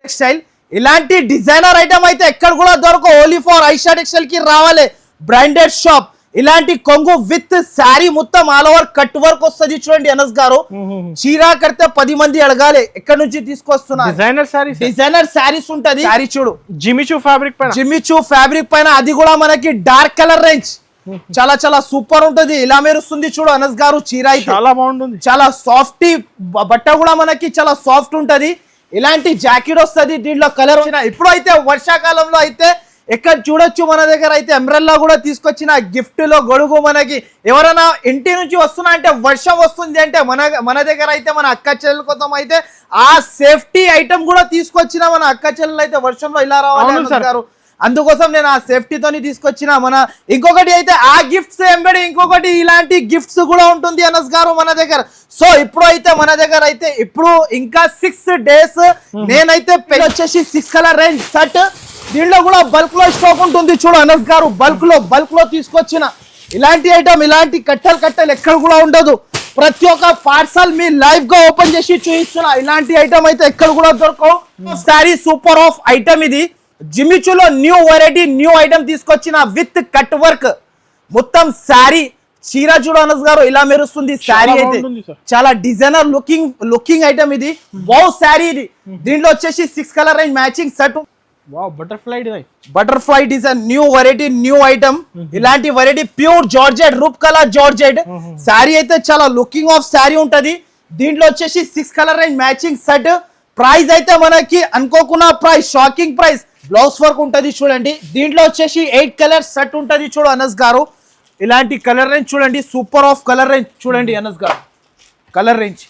Textile ఇలాంటి designer item అయితే ఎక్కడ కూడా దొరకవు. ఓన్లీ ఫర్ ఐషా టెక్స్టైల్ కి రావాలి. Branded shop. ఇలాంటి కొంగు విత్ శారీ మొత్తం ఆల్ ఓవర్ కట్ వర్క్ వస్తుంది. చూడండి అనస్ గారు, చీరా కడితే 10 మంది అడగాలి ఎక్కడ నుంచి తీసుకొస్తున్నా. డిజైనర్ శారీస్ ఉంటది. శారీ చూడు, జిమిచూ ఫ్యాబ్రిక్ పైన అది కూడా మనకి డార్క్ కలర్ రేంజ్ చాలా చాలా సూపర్ ఉంటది. ఇలా మెరుస్తుంది చూడు అనస్ గారు. చీర అయితే చాలా బాగుంటుంది, చాలా సాఫ్ట్. బట్ట కూడా మనకి చాలా సాఫ్ట్ ఉంటది. ఇలాంటి జాకెట్ వస్తుంది. దీంట్లో కలర్ ఇప్పుడు అయితే వర్షాకాలంలో అయితే ఎక్కడ చూడొచ్చు. మన దగ్గర అయితే అంబ్రెల్లా కూడా తీసుకొచ్చిన గిఫ్ట్ లో గొడుగు. మనకి ఎవరైనా ఇంటి నుంచి వస్తున్నా అంటే వర్షం వస్తుంది అంటే మన దగ్గర అయితే మన అక్క చెల్లెల కోసం అయితే ఆ సేఫ్టీ ఐటమ్ కూడా తీసుకొచ్చిన. మన అక్క చెల్లెలు అయితే వర్షంలో ఇలా రావాలి. అందుకోసం నేను ఆ సేఫ్టీతోని తీసుకొచ్చిన. మన ఇంకొకటి అయితే ఆ గిఫ్ట్స్ ఎంబడి ఇంకొకటి ఇలాంటి గిఫ్ట్స్ కూడా ఉంటుంది అనస్ గారు మన దగ్గర. సో ఇప్పుడు అయితే మన దగ్గర అయితే ఇప్పుడు ఇంకా 6 days నేనైతే వచ్చేసి 6 కలర్ రేంజ్ సెట్. దీంట్లో కూడా బల్క్ లో స్టాక్ ఉంటుంది చూడు అనస్ గారు. బల్క్ లో తీసుకొచ్చిన ఇలాంటి ఐటమ్, ఇలాంటి కట్టలు ఎక్కడ కూడా ఉండదు. ప్రతి ఒక్క పార్సల్ మీ లైవ్ గా ఓపెన్ చేసి చూపిస్తున్నా. ఇలాంటి ఐటమ్ అయితే ఎక్కడ కూడా దొరకవు. సారీ సూపర్ ఆఫ్ ఐటమ్ ఇది. జిమిచూలో న్యూ వెరైటీ న్యూ ఐటమ్ తీసుకొచ్చిన విత్ కట్ వర్క్ మొత్తం శారీ. చీర చూడు అనస్ గారు ఇలా మెరుస్తుంది. శారీ అయితే చాలా డిజైనర్ లుకింగ్ ఐటమ్ ఇది. వావ్ శారీ ఇది. దీంట్లో వచ్చేసి 6 colour range matching set. Butterfly design new variety new item. ఇలాంటి వెరైటీ ప్యూర్ జార్జెట్, రూప్ కలర్ జార్జెట్ శారీ అయితే చాలా లుకింగ్ ఆఫ్ శారీ ఉంటది. దీంట్లో వచ్చేసి 6 colour range matching set. Price అయితే మనకి అనుకోకున్న price, shocking price. Blouse work ఉంటది చూడండి. దీంట్లో వచ్చేసి 8 కలర్ సెట్ ఉంటది చూడు అనస్ గారు. ఇలాంటి కలర్ రేంజ్ చూడండి, సూపర్ ఆఫ్ కలర్ రేంజ్ చూడండి అనస్ గారు. Colour range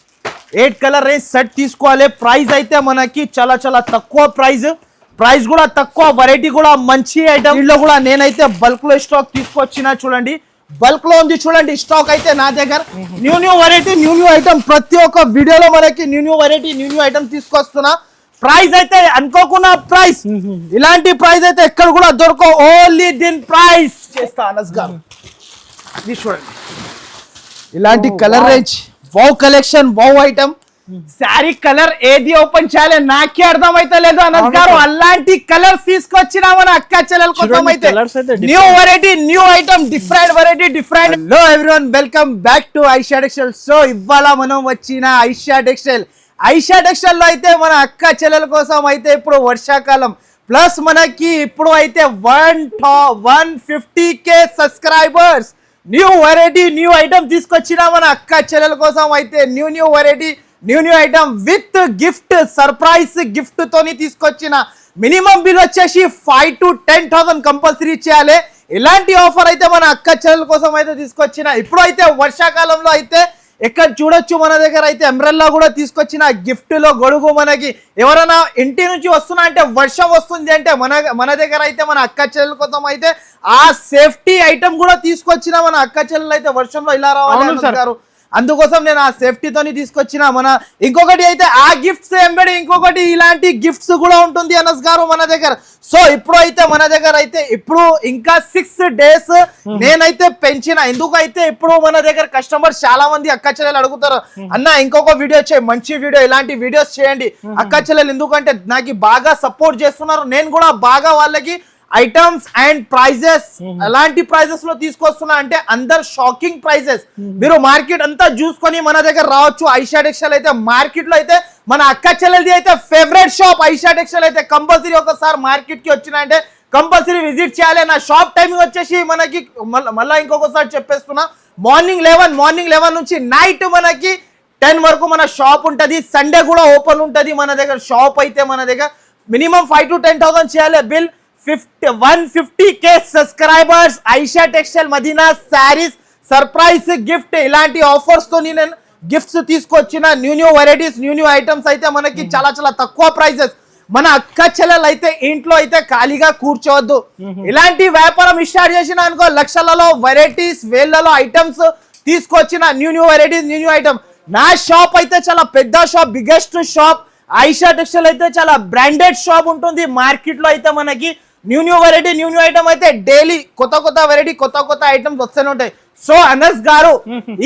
8 colour range set తీసుకోవాలి. ప్రైస్ అయితే మనకి చాలా చాలా తక్కువ ప్రైస్ కూడా తక్కువ, వెరైటీ కూడా మంచి ఐటమ్. దీంట్లో కూడా నేనైతే బల్క్ లో స్టాక్ తీసుకొచ్చిన చూడండి. బల్క్ లో ఉంది చూడండి స్టాక్ అయితే నా దగ్గర. New variety new item. ప్రతి ఒక్క వీడియోలో మనకి న్యూ వెరైటీ న్యూ ఐటమ్ తీసుకొస్తున్నా. ప్రైస్ అయితే అనుకోకున్న ప్రైస్. ఇలాంటి ప్రైస్ అయితే ఎక్కడ కూడా దొరకవు. ఓన్లీ దీని ప్రైస్ చేస్తా అనస్ గారు. ఇది చూడండి ఇలాంటి colour range. Wow collection, wow item. Sari colour ఏది ఓపెన్ చేయాలి నాకే అర్థమైతే లేదు అనస్ గారు. అలాంటి కలర్స్ తీసుకొచ్చినా మన అక్క చెల్లెల కోసం అయితే new variety new item, different variety different. Hello everyone, welcome back to Aisha textile. So ఇవాళ మనం వచ్చిన ఐషా టెక్స్టైల్ లో అయితే మన అక్క చెల్లెల కోసం అయితే ఇప్పుడు వర్షాకాలం ప్లస్ మనకి ఇప్పుడు అయితే 150K subscribers new variety new item తీసుకొచ్చిన మన అక్క చెల్లెల కోసం అయితే new variety new item with gift, surprise gift తోని తీసుకొచ్చిన. మినిమం బిల్ వచ్చేసి 5,000 to 10,000 కంపల్సరీ చేయాలి. ఇలాంటి ఆఫర్ అయితే మన అక్క చెల్లెల కోసం అయితే తీసుకొచ్చిన. ఇప్పుడు అయితే వర్షాకాలంలో అయితే ఎక్కడ చూడొచ్చు మన దగ్గర అయితే అంబ్రెల్లా కూడా తీసుకొచ్చిన. గిఫ్ట్ లో గొడుగు. మనకి ఎవరైనా ఇంటి నుంచి వస్తున్నా అంటే వర్షం వస్తుంది అంటే మన దగ్గర అయితే మన అక్క చెల్లెల కోసం అయితే ఆ సేఫ్టీ ఐటమ్ కూడా తీసుకొచ్చిన. మన అక్క చెల్లెలు అయితే వర్షంలో ఇలా రావాలి. అందుకోసం నేను ఆ సేఫ్టీతోని తీసుకొచ్చిన. మన ఇంకొకటి అయితే ఆ గిఫ్ట్స్ ఎంబడి ఇంకొకటి ఇలాంటి గిఫ్ట్స్ కూడా ఉంటుంది అనస్ గారు మన దగ్గర. సో ఇప్పుడు అయితే మన దగ్గర అయితే ఇప్పుడు ఇంకా 6 days నేనైతే పెంచిన. ఎందుకైతే ఇప్పుడు మన దగ్గర కస్టమర్స్ చాలా మంది అక్క చెల్లెలు అడుగుతారు, అన్న ఇంకొక వీడియో చేయి, మంచి వీడియో, ఇలాంటి వీడియోస్ చేయండి అక్క చెల్లెలు. ఎందుకంటే నాకు బాగా సపోర్ట్ చేస్తున్నారు. నేను కూడా బాగా వాళ్ళకి ఐటమ్స్ అండ్ ప్రైజెస్ ఎలాంటి ప్రైజెస్ లో తీసుకొస్తున్నా అంటే అందరు షాకింగ్ ప్రైజెస్. మీరు మార్కెట్ అంతా చూసుకొని మన దగ్గర రావచ్చు. ఐషా టెక్స్టైల్ అయితే మార్కెట్ లో అయితే మన అక్క చెల్లెలది అయితే ఫేవరెట్ షాప్ ఐషా టెక్స్టైల్. అయితే కంపల్సరీ ఒకసారి మార్కెట్ కి వచ్చిన అంటే కంపల్సరీ విజిట్ చేయాలి. నా షాప్ టైమింగ్ వచ్చేసి మనకి మళ్ళీ ఇంకొకసారి చెప్పేస్తున్నా, మార్నింగ్ 11 నుంచి నైట్ మనకి 10 వరకు మన షాప్ ఉంటది. సండే కూడా ఓపెన్ ఉంటది మన దగ్గర షాప్ అయితే. మన దగ్గర మినిమం 5,000 to 10,000 చేయాలి bill. 150K subscribers Aisha Textile Madina Sarees surprise gift. ఇలాంటి ఆఫర్స్ తో నేను గిఫ్ట్స్ తీసుకొచ్చిన. న్యూ వెరైటీస్ న్యూ ఐటమ్స్ అయితే మనకి చాలా చాలా తక్కువ ప్రైజెస్. మన అక్క చెల్లెలు అయితే ఇంట్లో అయితే ఖాళీగా కూర్చోవద్దు. ఇలాంటి వ్యాపారం స్టార్ట్ చేసిన అనుకో లక్షలలో వెరైటీస్, వేళ్లలో ఐటమ్స్ తీసుకొచ్చిన. New varieties new item. నా షాప్ అయితే చాలా పెద్ద shop, biggest shop. Aisha textile అయితే చాలా బ్రాండెడ్ షాప్ ఉంటుంది. మార్కెట్ లో అయితే మనకి న్యూ వెరైటీ న్యూ ఐటమ్ అయితే డైలీ కొత్త వెరైటీ కొత్త ఐటమ్స్ వస్తూనే ఉంటాయి. సో అనస్ గారు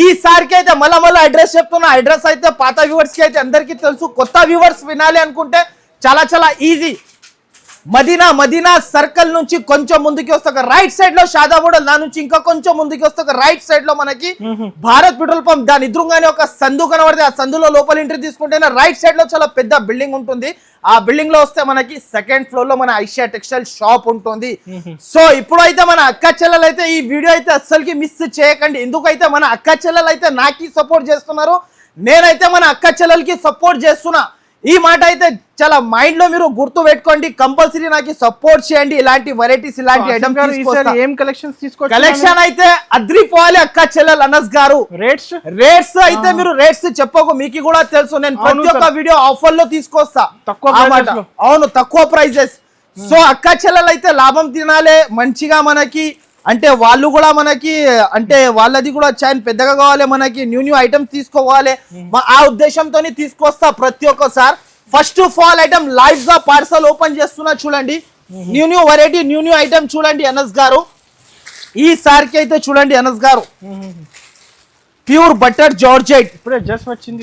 ఈసారికి అయితే మళ్ళా అడ్రస్ చెప్తున్నా. అడ్రస్ అయితే పాత వ్యూవర్స్ కి అయితే అందరికీ తెలుసు. కొత్త వ్యూవర్స్ వినాలి అనుకుంటే చాలా చాలా ఈజీ. మదీనా సర్కిల్ నుంచి కొంచెం ముందుకి వస్తే ఒక రైట్ సైడ్ లో షాదాబోడల్, దాని నుంచి ఇంకా కొంచెం ముందుకి వస్తే ఒక రైట్ సైడ్ లో మనకి భారత్ పెట్రోల్ పంప్, దాని ఎదురుగానే ఒక సందు కనబడితే ఆ సందులో లోపల ఎంట్రీ తీసుకుంటేనే రైట్ సైడ్ లో చాలా పెద్ద బిల్డింగ్ ఉంటుంది. ఆ బిల్డింగ్ లో వస్తే మనకి సెకండ్ ఫ్లోర్ లో మన ఐషియా టెక్స్టైల్ షాప్ ఉంటుంది. సో ఇప్పుడు అయితే మన అక్క చెల్లెలు అయితే ఈ వీడియో అయితే అస్సలకి మిస్ చేయకండి. ఎందుకైతే మన అక్క చెల్లెలు అయితే నాకు సపోర్ట్ చేస్తున్నారు, నేనైతే మన అక్క చెల్లెలకి సపోర్ట్ చేస్తున్నా. ఈ మాట అయితే చాలా మైండ్ లో మీరు గుర్తు పెట్టుకోండి. కంపల్సరీ నాకు సపోర్ట్ చేయండి. ఇలాంటి వెరైటీస్, ఇలాంటి ఐటమ్స్ ఏం కలెక్షన్స్ తీసుకోవచ్చు? కలెక్షన్ అయితే అద్రిపోవాలి అక్క చెల్లెలు అనస్ గారు. రేట్స్ అయితే మీరు రేట్స్ చెప్పకు, మీకు కూడా తెలుసు. నేను ప్రతి ఒక్క వీడియో ఆఫర్ లో తీసుకొస్తా, అవును తక్కువ ప్రైజెస్. సో అక్క చెల్లెలు అయితే లాభం తినాలి మంచిగా. మనకి అంటే వాళ్ళు కూడా మనకి అంటే వాళ్ళది కూడా చైన్ పెద్దగా కావాలి, మనకి న్యూ ఐటమ్స్ తీసుకోవాలి. ఆ ఉద్దేశంతో తీసుకొస్తా ప్రతి ఒక్కసారి. First of all item live గా పార్సల్ ఓపెన్ చేస్తున్నా చూడండి. న్యూ వెరైటీ న్యూ ఐటమ్ చూడండి అనస్ గారు. ఈసారికి అయితే చూడండి అనస్ గారు, pure butter georgette,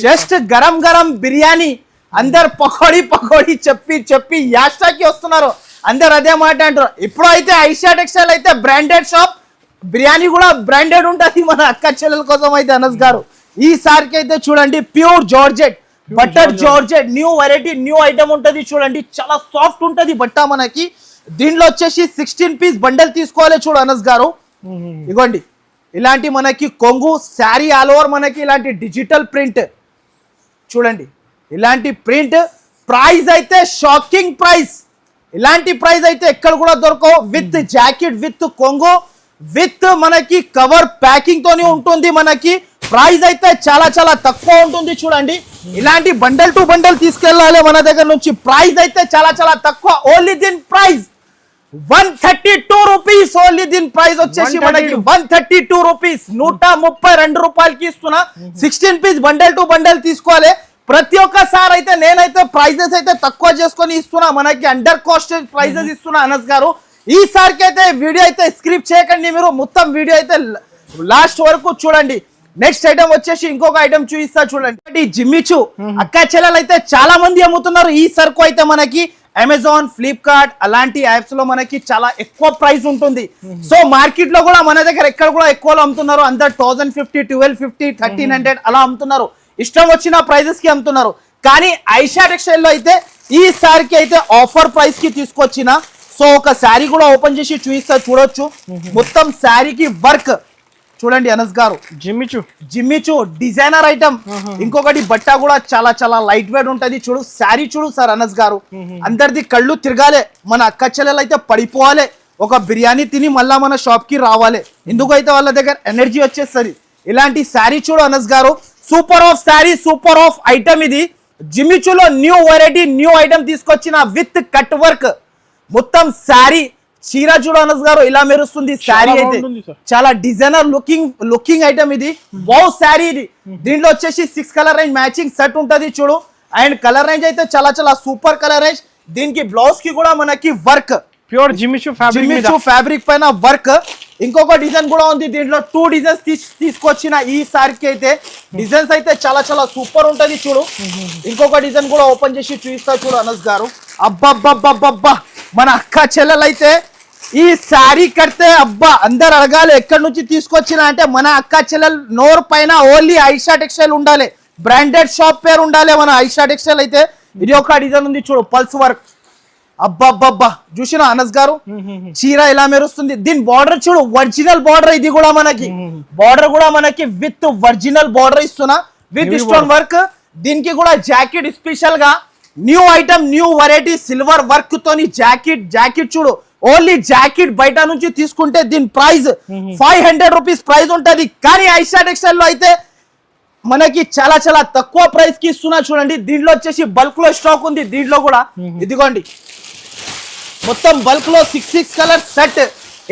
just garam garam biryani. అందరు పకోడీ చెప్పి యాస్టాకి వస్తున్నారు, అందరు అదే మాట అంటారు. ఇప్పుడు అయితే ఐషియా టెక్స్టైల్ అయితే బ్రాండెడ్ షాప్, బిర్యానీ కూడా బ్రాండెడ్ ఉంటుంది మన అక్క చెల్లెల కోసం అయితే అనస్ గారు. ఈసారికి అయితే చూడండి pure georgette, butter georgette, new variety new item ఉంటుంది చూడండి. చాలా సాఫ్ట్ ఉంటుంది బట్ట మనకి. దీనిలో వచ్చేసి 16 పీస్ బండల్ తీసుకోవాలి చూడు అనస్ గారు. ఇగోండి ఇలాంటి మనకి కొంగు శారీ ఆల్ ఓవర్ మనకి ఇలాంటి డిజిటల్ ప్రింట్ చూడండి. ఇలాంటి ప్రింట్ ప్రైస్ అయితే షాకింగ్ ప్రైస్. ఇలాంటి ప్రైస్ అయితే ఎక్కడ కూడా దొరకవు. విత్ జాకెట్, విత్ కొంగు, విత్ మనకి కవర్ ప్యాకింగ్ తోనే ఉంటుంది. మనకి ప్రైస్ అయితే చాలా చాలా తక్కువ ఉంటుంది చూడండి. ఇలాంటి బండల్ టు బండల్ తీసుకెళ్ళాలి మన దగ్గర నుంచి. ప్రైస్ అయితే చాలా చాలా తక్కువ. ఓన్లీ దీని ప్రైస్ 132 రూపీస్. ఓన్లీ దీని ప్రైస్ వచ్చేసి మనకి 132 రూపీస్, 132 రూపాయలకి ఇస్తున్నా. 16 పీస్ బండల్ టు బండల్ తీసుకోవాలి. ప్రతి ఒక్కసారి అయితే నేనైతే ప్రైజెస్ అయితే తక్కువ చేసుకొని ఇస్తున్నా, మనకి అండర్ కాస్ట్ ప్రైజెస్ ఇస్తున్నా అనస్ గారు. ఈసారికి అయితే వీడియో అయితే స్క్రిప్ట్ చేయకండి, మీరు మొత్తం వీడియో అయితే లాస్ట్ వరకు చూడండి. నెక్స్ట్ ఐటమ్ వచ్చేసి ఇంకొక ఐటమ్ చూపిస్తా చూడండి. జిమ్మిచూ అక్క చెల్లెలు అయితే చాలా మంది అమ్ముతున్నారు. ఈ సరుకు అయితే మనకి అమెజాన్, ఫ్లిప్కార్ట్ అలాంటి యాప్స్ లో మనకి చాలా ఎక్కువ ప్రైస్ ఉంటుంది. సో మార్కెట్ లో కూడా మన దగ్గర ఎక్కడ కూడా ఎక్కువలో అమ్ముతున్నారు. అందరు 1050, 1250, 1300 అలా అమ్ముతున్నారు. ఇష్టం వచ్చిన ప్రైజెస్ కి అమ్ముతున్నారు. కానీ ఐషియా టెక్స్టైల్ లో అయితే ఈసారికి అయితే ఆఫర్ ప్రైస్ కి తీసుకొచ్చిన. సో ఒక శారీ కూడా ఓపెన్ చేసి చూపిస్తా చూడొచ్చు. మొత్తం శారీకి వర్క్ చూడండి అనస్ గారు. Jimmy Choo designer item. ఇంకొకటి బట్ట కూడా చాలా చాలా లైట్ వెయిట్ ఉంటది చూడు. శారీ చూడు సార్ అనస్ గారు, అందరిది కళ్ళు తిరగాలి. మన అక్క చెల్లెలు అయితే పడిపోవాలి, ఒక బిర్యానీ తిని మళ్ళా మన షాప్ కి రావాలి. ఎందుకైతే వాళ్ళ దగ్గర ఎనర్జీ వచ్చేస్తుంది. ఇలాంటి శారీ చూడు అనస్ గారు. Super of sari, super of item. ఇది జిమ్మిచూలో న్యూ వెరైటీ న్యూ ఐటమ్ తీసుకొచ్చిన విత్ కట్ వర్క్. మొత్తం శారీ చీర చూడు అనస్ గారు, ఇలా మెరుస్తుంది శారీ అయితే. చాలా డిజైనర్ లుకింగ్ ఐటమ్ ఇది. వావ్ శారీ ఇది. దీంట్లో వచ్చేసి 6 కలర్ రేంజ్ మ్యాచింగ్ సెట్ ఉంటది చూడు. అండ్ కలర్ రేంజ్ అయితే చాలా చాలా సూపర్ కలర్ రేంజ్. దీనికి బ్లౌజ్ కి కూడా మనకి వర్క్, ప్యూర్ జిమ్మిచూ ఫ్యాబ్రిక్ పైన వర్క్. ఇంకొక డిజైన్ కూడా ఉంది. దీంట్లో 2 డిజైన్స్ తీసుకొచ్చిన. ఈ సారికి అయితే డిజైన్స్ అయితే చాలా చాలా సూపర్ ఉంటది చూడు. ఇంకొక డిజైన్ కూడా ఓపెన్ చేసి చూపిస్తా చూడు అనస్ గారు. అబ్బబ్బబ్బబ్బబ్బా, మన అక్క చెల్లెలు అయితే ఈ శారీ కడితే అబ్బా అందరు అడగాలి ఎక్కడి నుంచి తీసుకొచ్చిన అంటే మన అక్క చెల్లెలు నోరు పైన ఓన్లీ ఐషియా టెక్స్టైల్ ఉండాలి, బ్రాండెడ్ షాప్ పేరు ఉండాలి మన ఐషియా టెక్స్టైల్ అయితే. ఇది ఒక డిజైన్ ఉంది చూడు, పల్స్ వర్క్. అబ్బబ్బబ్బా చూసిన అనస్ గారు, చీర ఇలా మెరుస్తుంది. దీని బార్డర్ చూడు, ఒరిజినల్ బార్డర్. ఇది కూడా మనకి బార్డర్ కూడా మనకి విత్ ఒరిజినల్ బార్డర్ ఇస్తున్నా, విత్ స్టోన్ వర్క్. దీనికి కూడా జాకెట్ స్పెషల్ గా new item new variety silver work తోని జాకెట్ చూడు. ఓన్లీ జాకెట్ బయట నుంచి తీసుకుంటే దీని ప్రైస్ 500 రూపీస్ ప్రైస్ ఉంటది. కానీ ఐషియా టెక్స్టైల్ లో అయితే మనకి చాలా చాలా తక్కువ ప్రైస్ కి ఇస్తున్నా చూడండి. దీంట్లో వచ్చేసి బల్క్ లో స్టాక్ ఉంది. దీంట్లో కూడా ఇదిగోండి మొత్తం బల్క్ లో 6 కలర్ సెట్.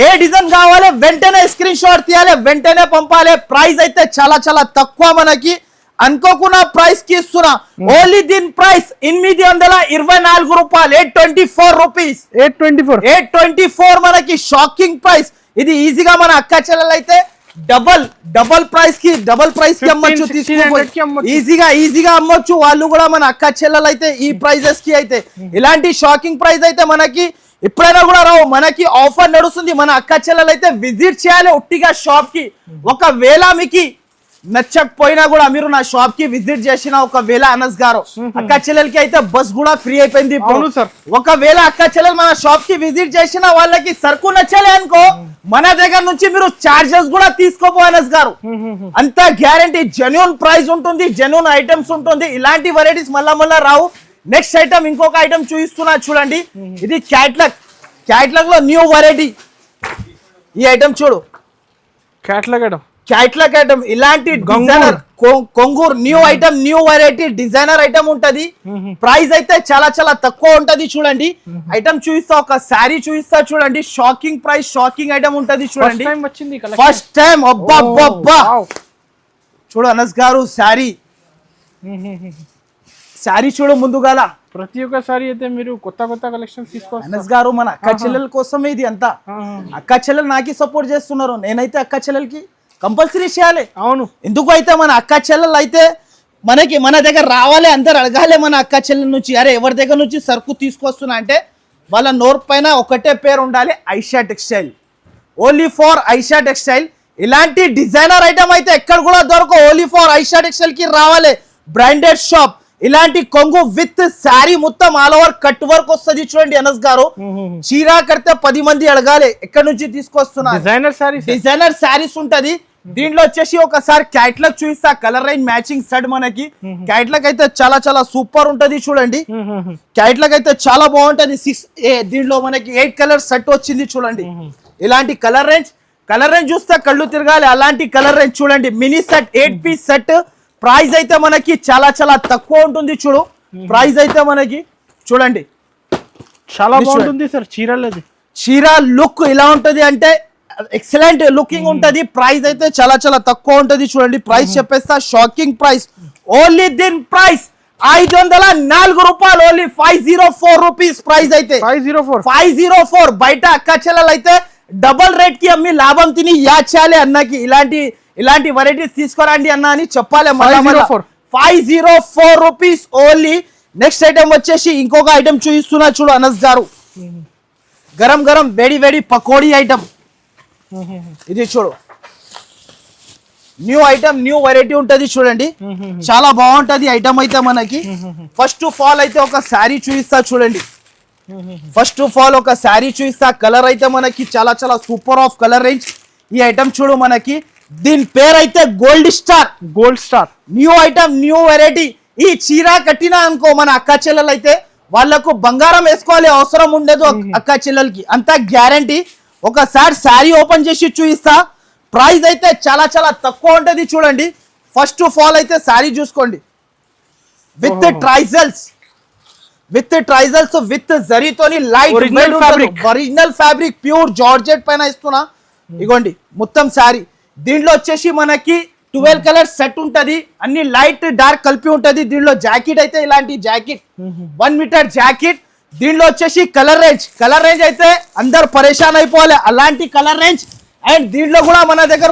ఏ డిజైన్ కావాలి వెంటనే స్క్రీన్ షాట్ తీయాలి, వెంటనే పంపాలి. ప్రైస్ అయితే చాలా చాలా తక్కువ, మనకి అనుకోకున్న ప్రైస్ కి ఇస్తున్నా. ఓన్లీ దీని ప్రైస్ 824 రూపాయలు, 824 రూపీస్, 824 మనకి షాకింగ్ ప్రైస్. ఇది ఈజీగా మన అక్క చెల్లెలు అయితే డబల్ ప్రైస్ కి అమ్మొచ్చు 1600 కి అమ్మొచ్చు. ఈజీగా అమ్మొచ్చు వాళ్ళు కూడా మన అక్క చెల్లెలు అయితే ఈ ప్రైజెస్ కి అయితే ఇలాంటి షాకింగ్ ప్రైస్ అయితే మనకి ఎప్పుడైనా కూడా రావు మనకి ఆఫర్ నడుస్తుంది మన అక్క చెల్లెలు అయితే విజిట్ చేయాలి ఒట్టిగా షాప్ కి ఒకవేళ మీకు నచ్చకపోయినా కూడా మీరు నా షాప్ కి విజిట్ చేసిన ఒకవేళ అనస్ గారు అక్క చెల్లెలకి అయితే బస్ కూడా ఫ్రీ అయిపోయింది అవును సార్. ఒకవేళ అక్క చెల్లెలు మన షాప్ కి విజిట్ చేసిన వాళ్ళకి సరుకు నచ్చలే అనుకో మన దగ్గర నుంచి మీరు చార్జెస్ కూడా తీసుకోపో అనస్ గారు అంత గ్యారంటీ జెన్యూన్ ప్రైస్ ఉంటుంది జెన్యూన్ ఐటమ్స్ ఉంటుంది ఇలాంటి వెరైటీస్ మళ్ళా రావు నెక్స్ట్ ఐటమ్ ఇంకొక ఐటమ్ చూపిస్తున్నా చూడండి ఇది క్యాట్లాగ్ లో న్యూ వెరైటీ ఈ ఐటమ్ చూడు క్యాట్లాగ్ ఐటమ్ ఇలాంటి డిజైనర్ కొంగూర్ new item new variety designer item ఉంటది ప్రైస్ అయితే చాలా తక్కువ ఉంటది చూడండి ఐటమ్ చూపిస్తా ఒక శారీ చూపిస్తా చూడండి షాకింగ్ ప్రైస్ షాకింగ్ ఐటమ్ ఉంటది చూడండి ఫస్ట్ టైం అబ్బా చూడు అనస్ గారు శారీ చూడు ముందుగాల ప్రతి ఒక్క సారీ అయితే మీరు కొత్త కలెక్షన్ తీసుకోవచ్చు అనస్ గారు మన అక్క చెల్లెల కోసమే ఇది అంతా అక్క చెల్లెలు నాకి సపోర్ట్ చేస్తున్నారు నేనైతే అక్క చెల్లెలకి కంపల్సరీ చేయాలి అవును ఎందుకు అయితే మన అక్క చెల్లెలు అయితే మన దగ్గర రావాలి అందరు అడగాలి మన అక్క చెల్లెల నుంచి అరే ఎవరి దగ్గర నుంచి సరుకు తీసుకొస్తున్నా అంటే వాళ్ళ నోరు పైన ఒకటే పేరు ఉండాలి Aisha textile only for Aisha textile ఇలాంటి డిజైనర్ ఐటమ్ అయితే ఎక్కడ కూడా దొరకవు ఓన్లీ ఫర్ ఐషా టెక్స్టైల్ కి రావాలి బ్రాండెడ్ షాప్ ఇలాంటి కొంగు విత్ శారీ మొత్తం ఆల్ ఓవర్ కట్ వర్క్ వస్తుంది చూడండి అనస్ గారు చీరా కడితే 10 మంది అడగాలి ఎక్కడి నుంచి తీసుకొస్తున్నా డిజైనర్ శారీస్ ఉంటది దీంట్లో వచ్చేసి ఒకసారి క్యాట్లాగ్ చూపిస్తా కలర్ రేంజ్ మ్యాచింగ్ సెట్ మనకి క్యాట్లాగ్ అయితే చాలా సూపర్ ఉంటది చూడండి క్యాట్లాగ్ అయితే చాలా బాగుంటది దీంట్లో మనకి 8 కలర్ సెట్ వచ్చింది చూడండి ఇలాంటి కలర్ రేంజ్ చూస్తే కళ్ళు తిరగాలి అలాంటి కలర్ రేంజ్ చూడండి mini set 8 piece set price అయితే మనకి చాలా తక్కువ ఉంటుంది చూడు ప్రైస్ అయితే మనకి చూడండి చాలా బాగుంటుంది సార్ చీర లుక్ ఇలా ఉంటది అంటే ఎక్సలెంట్ లుకింగ్ ఉంటది ప్రైస్ అయితే చాలా తక్కువ ఉంటది చూడండి ప్రైస్ చెప్పేస్తా షాకింగ్ ప్రైస్ ఓన్లీ దీని ప్రైస్ 504 రూపాయలు ఓన్లీ 504 రూపీస్ ప్రైస్ అయితే 504 బయట అక్క చెల్లెలు అయితే డబల్ రేట్ కి అమ్మి లాభం తిని యాడ్ చేయాలి అన్నకి ఇలాంటి వెరైటీస్ తీసుకురండి అన్న అని చెప్పాలి 504 రూపీస్ ఓన్లీ నెక్స్ట్ ఐటమ్ వచ్చేసి ఇంకొక ఐటమ్ చూపిస్తున్నా చూడు అనస్ గారు గరం వేడి పకోడీ ఐటమ్ ఇది చూడు న్యూ ఐటమ్ న్యూ వెరైటీ ఉంటది చూడండి చాలా బాగుంటది ఐటమ్ అయితే మనకి ఫస్ట్ ఆఫ్ ఆల్ అయితే ఒక శారీ చూపిస్తా చూడండి ఒక శారీ చూపిస్తా కలర్ అయితే మనకి చాలా సూపర్ ఆఫ్ కలర్ రేంజ్ ఈ ఐటమ్ చూడు మనకి దీని పేరు అయితే gold star new item new variety ఈ చీర కట్టినా అనుకో మన అక్క చెల్లెలు అయితే వాళ్ళకు బంగారం వేసుకోవాలి అవసరం ఉండదు అక్క చెల్లెలకి అంత గ్యారంటీ ఒకసారి శారీ ఓపెన్ చేసి చూపిస్తా ప్రైస్ అయితే చాలా తక్కువ ఉంటది చూడండి ఫస్ట్ ఆఫ్ ఆల్ అయితే శారీ చూసుకోండి విత్ ట్రైజల్స్ విత్ జరీతోని light original fabric pure georgette పైన ఇస్తున్నా ఇగోండి మొత్తం శారీ దీంట్లో వచ్చేసి మనకి 12 కలర్ సెట్ ఉంటది అన్ని లైట్ డార్క్ కలిపి ఉంటది దీంట్లో జాకెట్ అయితే ఇలాంటి జాకెట్ 1 మీటర్ జాకెట్ దీంట్లో వచ్చేసి కలర్ రేంజ్ అయితే అందరు పరేషాన్ అయిపోవాలి అలాంటి కలర్ రేంజ్ అండ్ దీంట్లో కూడా మన దగ్గర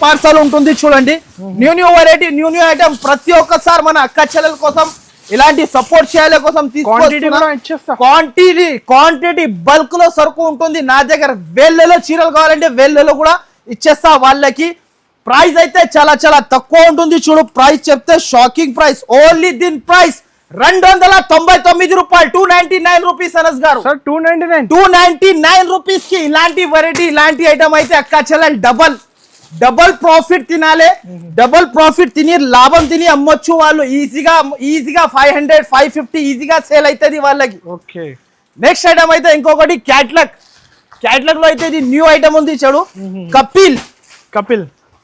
పార్సల్ ఉంటుంది చూడండి న్యూ వెరైటీ న్యూ ఐటమ్ ప్రతి ఒక్కసారి మన అక్క చెల్లెల కోసం ఇలాంటి సపోర్ట్ చేయాలి కోసం క్వాంటిటీ బల్క్ లో సరుకు ఉంటుంది నా దగ్గర వేళ్ళలో చీరలు కావాలంటే వేళ్ళలో కూడా ఇచ్చేస్తా వాళ్ళకి ప్రైస్ అయితే చాలా తక్కువ ఉంటుంది చూడు ప్రైస్ చెప్తే షాకింగ్ ప్రైస్ ఓన్లీ దీని ప్రైస్ 299 రూపాయలు 299 రూపీస్ అనస్ గారు 299 రూపీస్ కి ఇలాంటి వెరైటీ ఇలాంటి ఐటమ్ అయితే అక్క చెల్లెలు డబల్ ప్రాఫిట్ తినాలి డబల్ ప్రాఫిట్ తిని లాభం తిని అమ్మొచ్చు వాళ్ళు ఈజీగా 500 550 ఈజీగా సేల్ అవుతుంది వాళ్ళకి నెక్స్ట్ ఐటమ్ అయితే ఇంకొకటి క్యాట్లాగ్ లో అయితే ఇది న్యూ ఐటమ్ ఉంది చూడు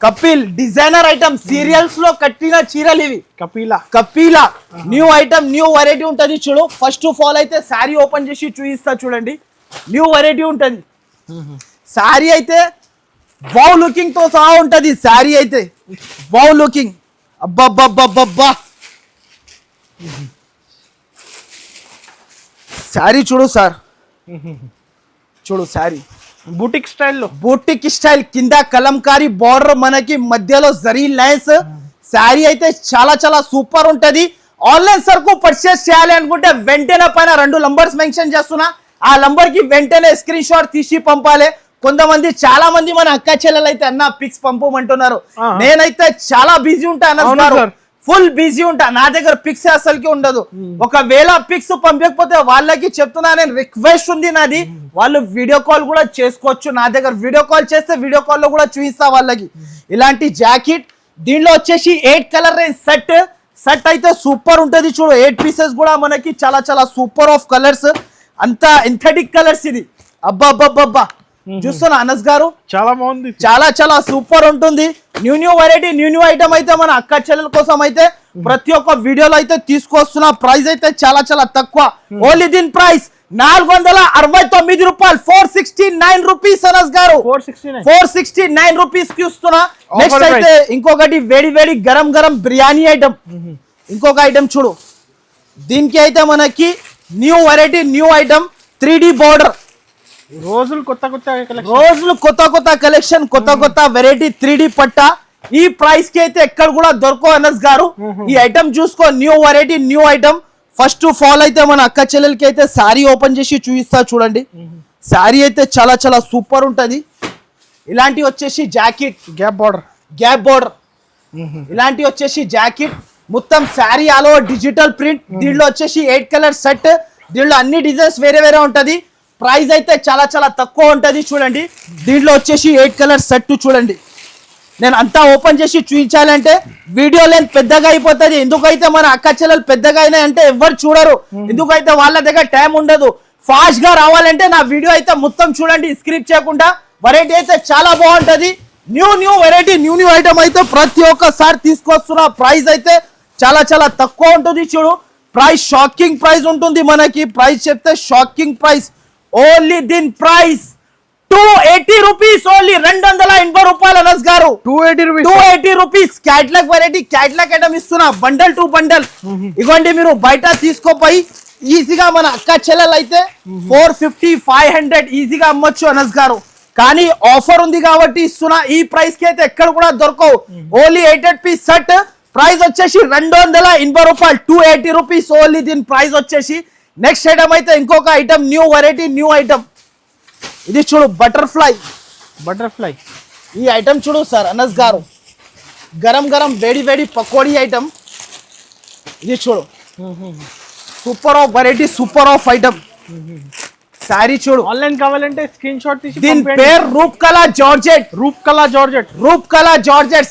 కపిల్ డిజైనర్ ఐటమ్ సీరియల్స్ లో కట్టిన చీరలు ఇవి Kapila new item new variety ఉంటది చూడు ఫస్ట్ ఆఫ్ ఆల్ అయితే శారీ ఓపెన్ చేసి చూపిస్తా చూడండి న్యూ వెరైటీ ఉంటది శారీ అయితే వావ్ లుకింగ్ తో సహా ఉంటది శారీ అయితే వావ్ లుకింగ్ అబ్బా శారీ చూడు సార్ చూడు శారీ బూటిక్ స్టైల్లో బూటిక్ స్టైల్ కింద కలంకారీ బార్డర్ మనకి మధ్యలో జరీ లైన్స్ శారీ అయితే చాలా చాలా సూపర్ ఉంటది. ఆన్లైన్ సరుకు పర్చేస్ చేయాలి అనుకుంటే వెంటనే పైన 2 నంబర్స్ మెన్షన్ చేస్తున్నా, ఆ నంబర్ కి వెంటనే స్క్రీన్ షాట్ తీసి పంపాలి. కొంతమంది చాలా మంది మన అక్క చెల్లెలు అయితే అన్న పిక్స్ పంపమంటున్నారు. నేనైతే చాలా బిజీ ఉంటా అన్న, ఫుల్ బిజీ ఉంటా, నా దగ్గర పిక్స్ అసలుకి ఉండదు. ఒకవేళ పిక్స్ పంపకపోతే వాళ్ళకి చెప్తున్నా, నేను రిక్వెస్ట్ ఉంది నాది, వాళ్ళు వీడియో కాల్ కూడా చేసుకోవచ్చు నా దగ్గర. వీడియో కాల్ చేస్తే వీడియో కాల్ లో కూడా చూపిస్తా వాళ్ళకి. ఇలాంటి జాకెట్ దీనిలో వచ్చేసి 8 కలర్ రేంజ్ సెట్ అయితే సూపర్ ఉంటది. చూడు 8 పీసెస్ కూడా మనకి చాలా చాలా సూపర్ ఆఫ్ కలర్స్, అంతా ఎంథెటిక్ కలర్స్. ఇది అబ్బా చూస్తున్నా అనస్ గారు, చాలా బాగుంది, చాలా చాలా సూపర్ ఉంటుంది. న్యూ వెరైటీ న్యూ ఐటమ్ అయితే మన అక్క చెల్లెల కోసం అయితే ప్రతి ఒక్క వీడియోలో అయితే తీసుకొస్తున్నా. ప్రైస్ అయితే చాలా చాలా తక్కువ, ఓన్లీ దీని ప్రైస్ 469 రూపాయలు, 469 రూపీస్. అనస్ గారు 469 రూపీస్ కి ఇస్తున్నా. నెక్స్ట్ అయితే ఇంకొకటి వేడి గరం బిర్యానీ ఐటమ్, ఇంకొక ఐటమ్ చూడు. దీనికి అయితే మనకి new variety new item 3D border, రోజులు కొత్త కొత్త కలెక్షన్, కొత్త వెరైటీ 3D పట్టా. ఈ ప్రైస్ కి అయితే ఎక్కడ కూడా దొరకో అనస్ గారు. ఈ ఐటమ్ చూసుకో, new variety new item. First of all అయితే మన అక్క చెల్లెలకి అయితే శారీ ఓపెన్ చేసి చూపిస్తా చూడండి. శారీ అయితే చాలా చాలా సూపర్ ఉంటది. ఇలాంటి వచ్చేసి జాకెట్ గ్యాప్ బార్డర్, ఇలాంటి వచ్చేసి జాకెట్ మొత్తం sari all over digital print. దీనిలో వచ్చేసి 8 కలర్ సెట్, దీనిలో అన్ని డిజైన్స్ వేరే ఉంటది. ప్రైస్ అయితే చాలా చాలా తక్కువ ఉంటది. చూడండి దీంట్లో వచ్చేసి 8 కలర్ సెట్ చూడండి. నేను అంతా ఓపెన్ చేసి చూపించాలంటే వీడియో లెంత్ పెద్దగా అయిపోతుంది. ఎందుకైతే మన అక్క చెల్లెలు పెద్దగా అయినాయి అంటే ఎవరు చూడరు, ఎందుకైతే వాళ్ళ దగ్గర టైం ఉండదు. ఫాస్ట్ గా రావాలంటే నా వీడియో అయితే మొత్తం చూడండి, స్క్రిప్ట్ చేయకుండా. వెరైటీ అయితే చాలా బాగుంటది. న్యూ వెరైటీ న్యూ ఐటమ్ అయితే ప్రతి ఒక్కసారి తీసుకొస్తున్నా. ప్రైస్ అయితే చాలా చాలా తక్కువ ఉంటుంది. చూడు ప్రైస్ షాకింగ్ ప్రైస్ ఉంటుంది మనకి. ప్రైస్ చెప్తే షాకింగ్ ప్రైస్, ఓన్లీ దీని ప్రైస్ 280 రూపీస్, ఓన్లీ 280 రూపాయలు. అనస్ గారు 280 rupees. Catalogue variety catalogue item ఇస్తున్నా, బండల్ టు బండల్. ఇవ్వండి మీరు బయట తీసుకోపోయి ఈజీగా మన అక్క చెల్లెలు అయితే 450-500 ఈజీగా అమ్మొచ్చు అనస్ గారు. కానీ ఆఫర్ ఉంది కాబట్టి ఇస్తున్నా. ఈ ప్రైస్ కి అయితే ఎక్కడ కూడా దొరకవు. ఓన్లీ 8 పీస్ సెట్, ప్రైస్ వచ్చేసి 280 రూపాయలు, 280 రూపీస్ ఓన్లీ దీని ప్రైస్ వచ్చేసి. నెక్స్ట్ ఐటమ్ అయితే ఇంకొక item new variety new item. ఇది చూడు బటర్ఫ్లై. ఈ ఐటమ్ చూడు సార్ అనస్ గారు, గరం వేడి పకోడీ ఐటమ్. ఇది చూడు super of variety, super of item. Sari చూడు, ఆన్లైన్ కావాలంటే స్క్రీన్ షాట్ తీసి. దీని పేరు రూప్ కలా జార్జెట్.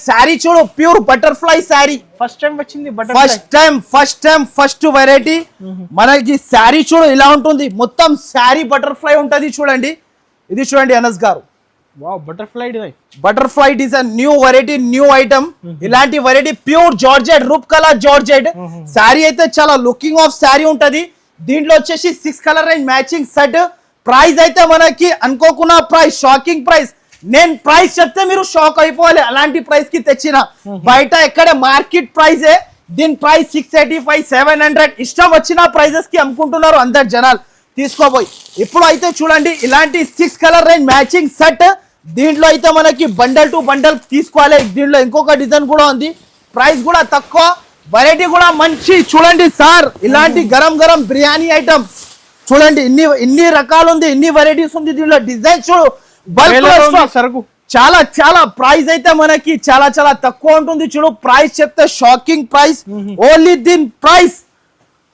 శారీ చూడు pure butterfly sari. First time వచ్చింది ఫస్ట్ వెరైటీ మనకి. శారీ చూడు ఇలా ఉంటుంది, మొత్తం శారీ బటర్ఫ్లై ఉంటది. చూడండి ఇది చూడండి అనస్ గారు, butterfly design new variety new item. ఇలాంటి వెరైటీ ప్యూర్ జార్జెట్, రూప్ కలా జార్జెట్. శారీ అయితే చాలా లుకింగ్ ఆఫ్ శారీ ఉంటది. దీంట్లో వచ్చేసి 6 colour range matching set. Price అయితే మనకి అనుకోకున్న ప్రైస్, షాకింగ్ ప్రైస్. నేను ప్రైస్ చెప్తే మీరు షాక్ అయిపోవాలి, అలాంటి ప్రైస్ కి తెచ్చిన. బయట ఎక్కడ మార్కెట్ ప్రైజే, దీని ప్రైస్ 685-700 ఇష్టం వచ్చిన ప్రైజెస్ కి అమ్ముకుంటున్నారు అందరు జనాలు తీసుకోబోయి. ఇప్పుడు అయితే చూడండి ఇలాంటి 6 కలర్ రేంజ్ మ్యాచింగ్ సెట్. దీంట్లో అయితే మనకి బండల్ టు బండల్ తీసుకోవాలి. దీంట్లో ఇంకొక డిజైన్ కూడా ఉంది, ప్రైస్ కూడా తక్కువ, వెరైటీ కూడా మంచి. చూడండి సార్ ఇలాంటి గరం బిర్యానీ ఐటమ్ చూడండి, ఇన్ని రకాలు ఉంది, ఇన్ని వెరైటీస్ ఉంది. దీంట్లో డిజైన్ చూడు, సరుకు చాలా ప్రైస్ అయితే మనకి చాలా చాలా తక్కువ ఉంటుంది. చూడు ప్రైస్ చెప్తే షాకింగ్ ప్రైస్. ఓన్లీ దీని ప్రైస్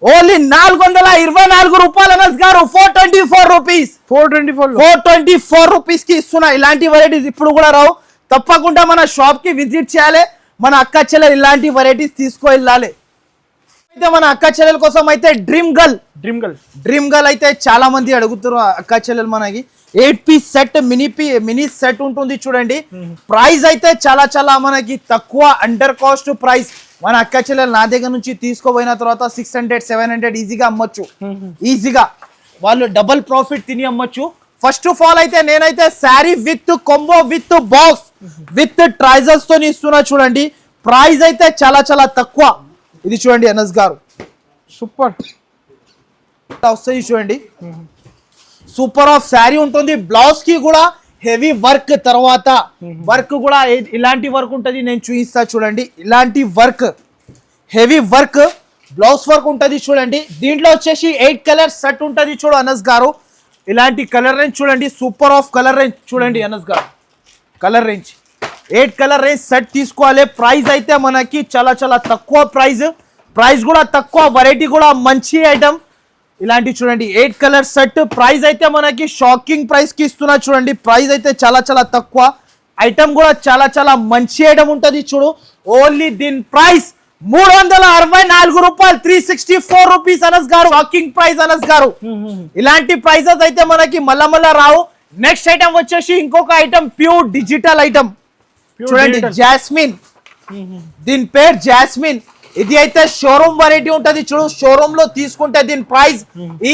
ఓన్లీ 424 రూపాయలు అనస్ గారు, 424 రూపీస్ కి ఇస్తున్నా. ఇలాంటి వెరైటీస్ ఇప్పుడు కూడా రావు, తప్పకుండా మన షాప్ కి విజిట్ చేయాలి. మన అక్క చెల్లెలు ఇలాంటి వెరైటీస్ తీసుకు వెళ్ళాలి. అయితే మన అక్క చెల్లెల కోసం అయితే డ్రీమ్ గర్ల్ అయితే చాలా మంది అడుగుతారు అక్క చెల్లెలు. మనకి 8 పీస్ సెట్, మినీ సెట్ ఉంటుంది. చూడండి ప్రైస్ అయితే చాలా మనకి తక్కువ, అండర్ కాస్ట్ ప్రైస్. మన అక్క చెల్లెలు నా దగ్గర నుంచి తీసుకోపోయిన తర్వాత 600-700 ఈజీగా అమ్మొచ్చు. ఈజీగా వాళ్ళు డబుల్ ప్రాఫిట్ తిని అమ్మొచ్చు. ఫస్ట్ ఆఫ్ ఆల్ అయితే నేనైతే sari with combo with box with trousers తో ఇస్తున్నా. చూడండి ప్రైస్ అయితే చాలా తక్కువ. ఇది చూడండి అనస్ గారు, సూపర్ వస్తాయి చూడండి, సూపర్ ఆఫ్ శారీ ఉంటుంది. బ్లౌజ్ కి కూడా హెవీ వర్క్, తర్వాత వర్క్ కూడా ఇలాంటి వర్క్ ఉంటుంది. నేను చూపిస్తా చూడండి, ఇలాంటి work heavy work blouse work ఉంటుంది చూడండి. దీంట్లో వచ్చేసి 8 కలర్ సెట్ ఉంటుంది చూడు అనస్ గారు. ఇలాంటి కలర్ రేంజ్ చూడండి, సూపర్ ఆఫ్ కలర్ రేంజ్ చూడండి అనస్ గారు. Colour range 8 colour range set తీసుకోవాలి. ప్రైస్ అయితే మనకి చాలా చాలా తక్కువ ప్రైస్ కూడా తక్కువ, వెరైటీ కూడా మంచి ఐటమ్. ఇలాంటి చూడండి 8 కలర్ సెట్. ప్రైస్ అయితే మనకి షాకింగ్ ప్రైస్ కి ఇస్తున్నా చూడండి. ప్రైస్ అయితే చాలా చాలా తక్కువ, ఐటమ్ కూడా చాలా చాలా మంచి ఐటమ్ ఉంటుంది చూడు. ఓన్లీ దీని ప్రైస్ 364 రూపాయలు, 364 రూపీస్ అనస్ గారు. షాకింగ్ ప్రైస్ అనస్ గారు. ఇలాంటి ప్రైసెస్ అయితే మనకి మళ్ళా రావు. నెక్స్ట్ ఐటమ్ వచ్చేసి ఇంకొక ఐటమ్, ప్యూర్ డిజిటల్ ఐటమ్ చూడండి, జాస్మిన్. దీని పేరు జాస్మిన్. ఇది అయితే షోరూమ్ వెరైటీ ఉంటది చూడు. షోరూమ్ లో తీసుకుంటే దీని ప్రైస్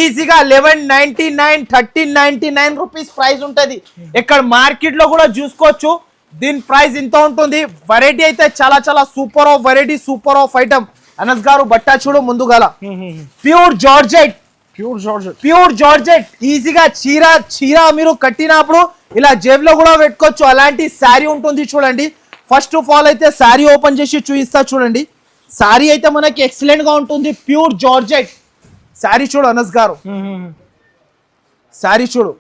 ఈజీగా 1199, 1399 రూపీస్ ప్రైస్ ఉంటది. ఇక్కడ మార్కెట్ లో కూడా చూసుకోవచ్చు. దీని ప్రైస్ ఇంత ఉంటుంది. వెరైటీ అయితే చాలా చాలా super of variety, super of item Anas గారు. బట్ట చూడు ముందుగాల ప్యూర్ జార్జెట్, ప్యూర్ జార్జెట్. ఈజీగా చీర మీరు కట్టినప్పుడు ఇలా జేబులో కూడా పెట్టుకోవచ్చు. అలాంటి శారీ ఉంటుంది చూడండి. ఫస్ట్ ఆఫ్ ఆల్ అయితే శారీ ఓపెన్ చేసి చూపిస్తా చూడండి. శారీ అయితే మనకి ఎక్సలెంట్ గా ఉంటుంది. ప్యూర్ జార్జెట్ శారీ చూడు అనస్ గారు. శారీ చూడు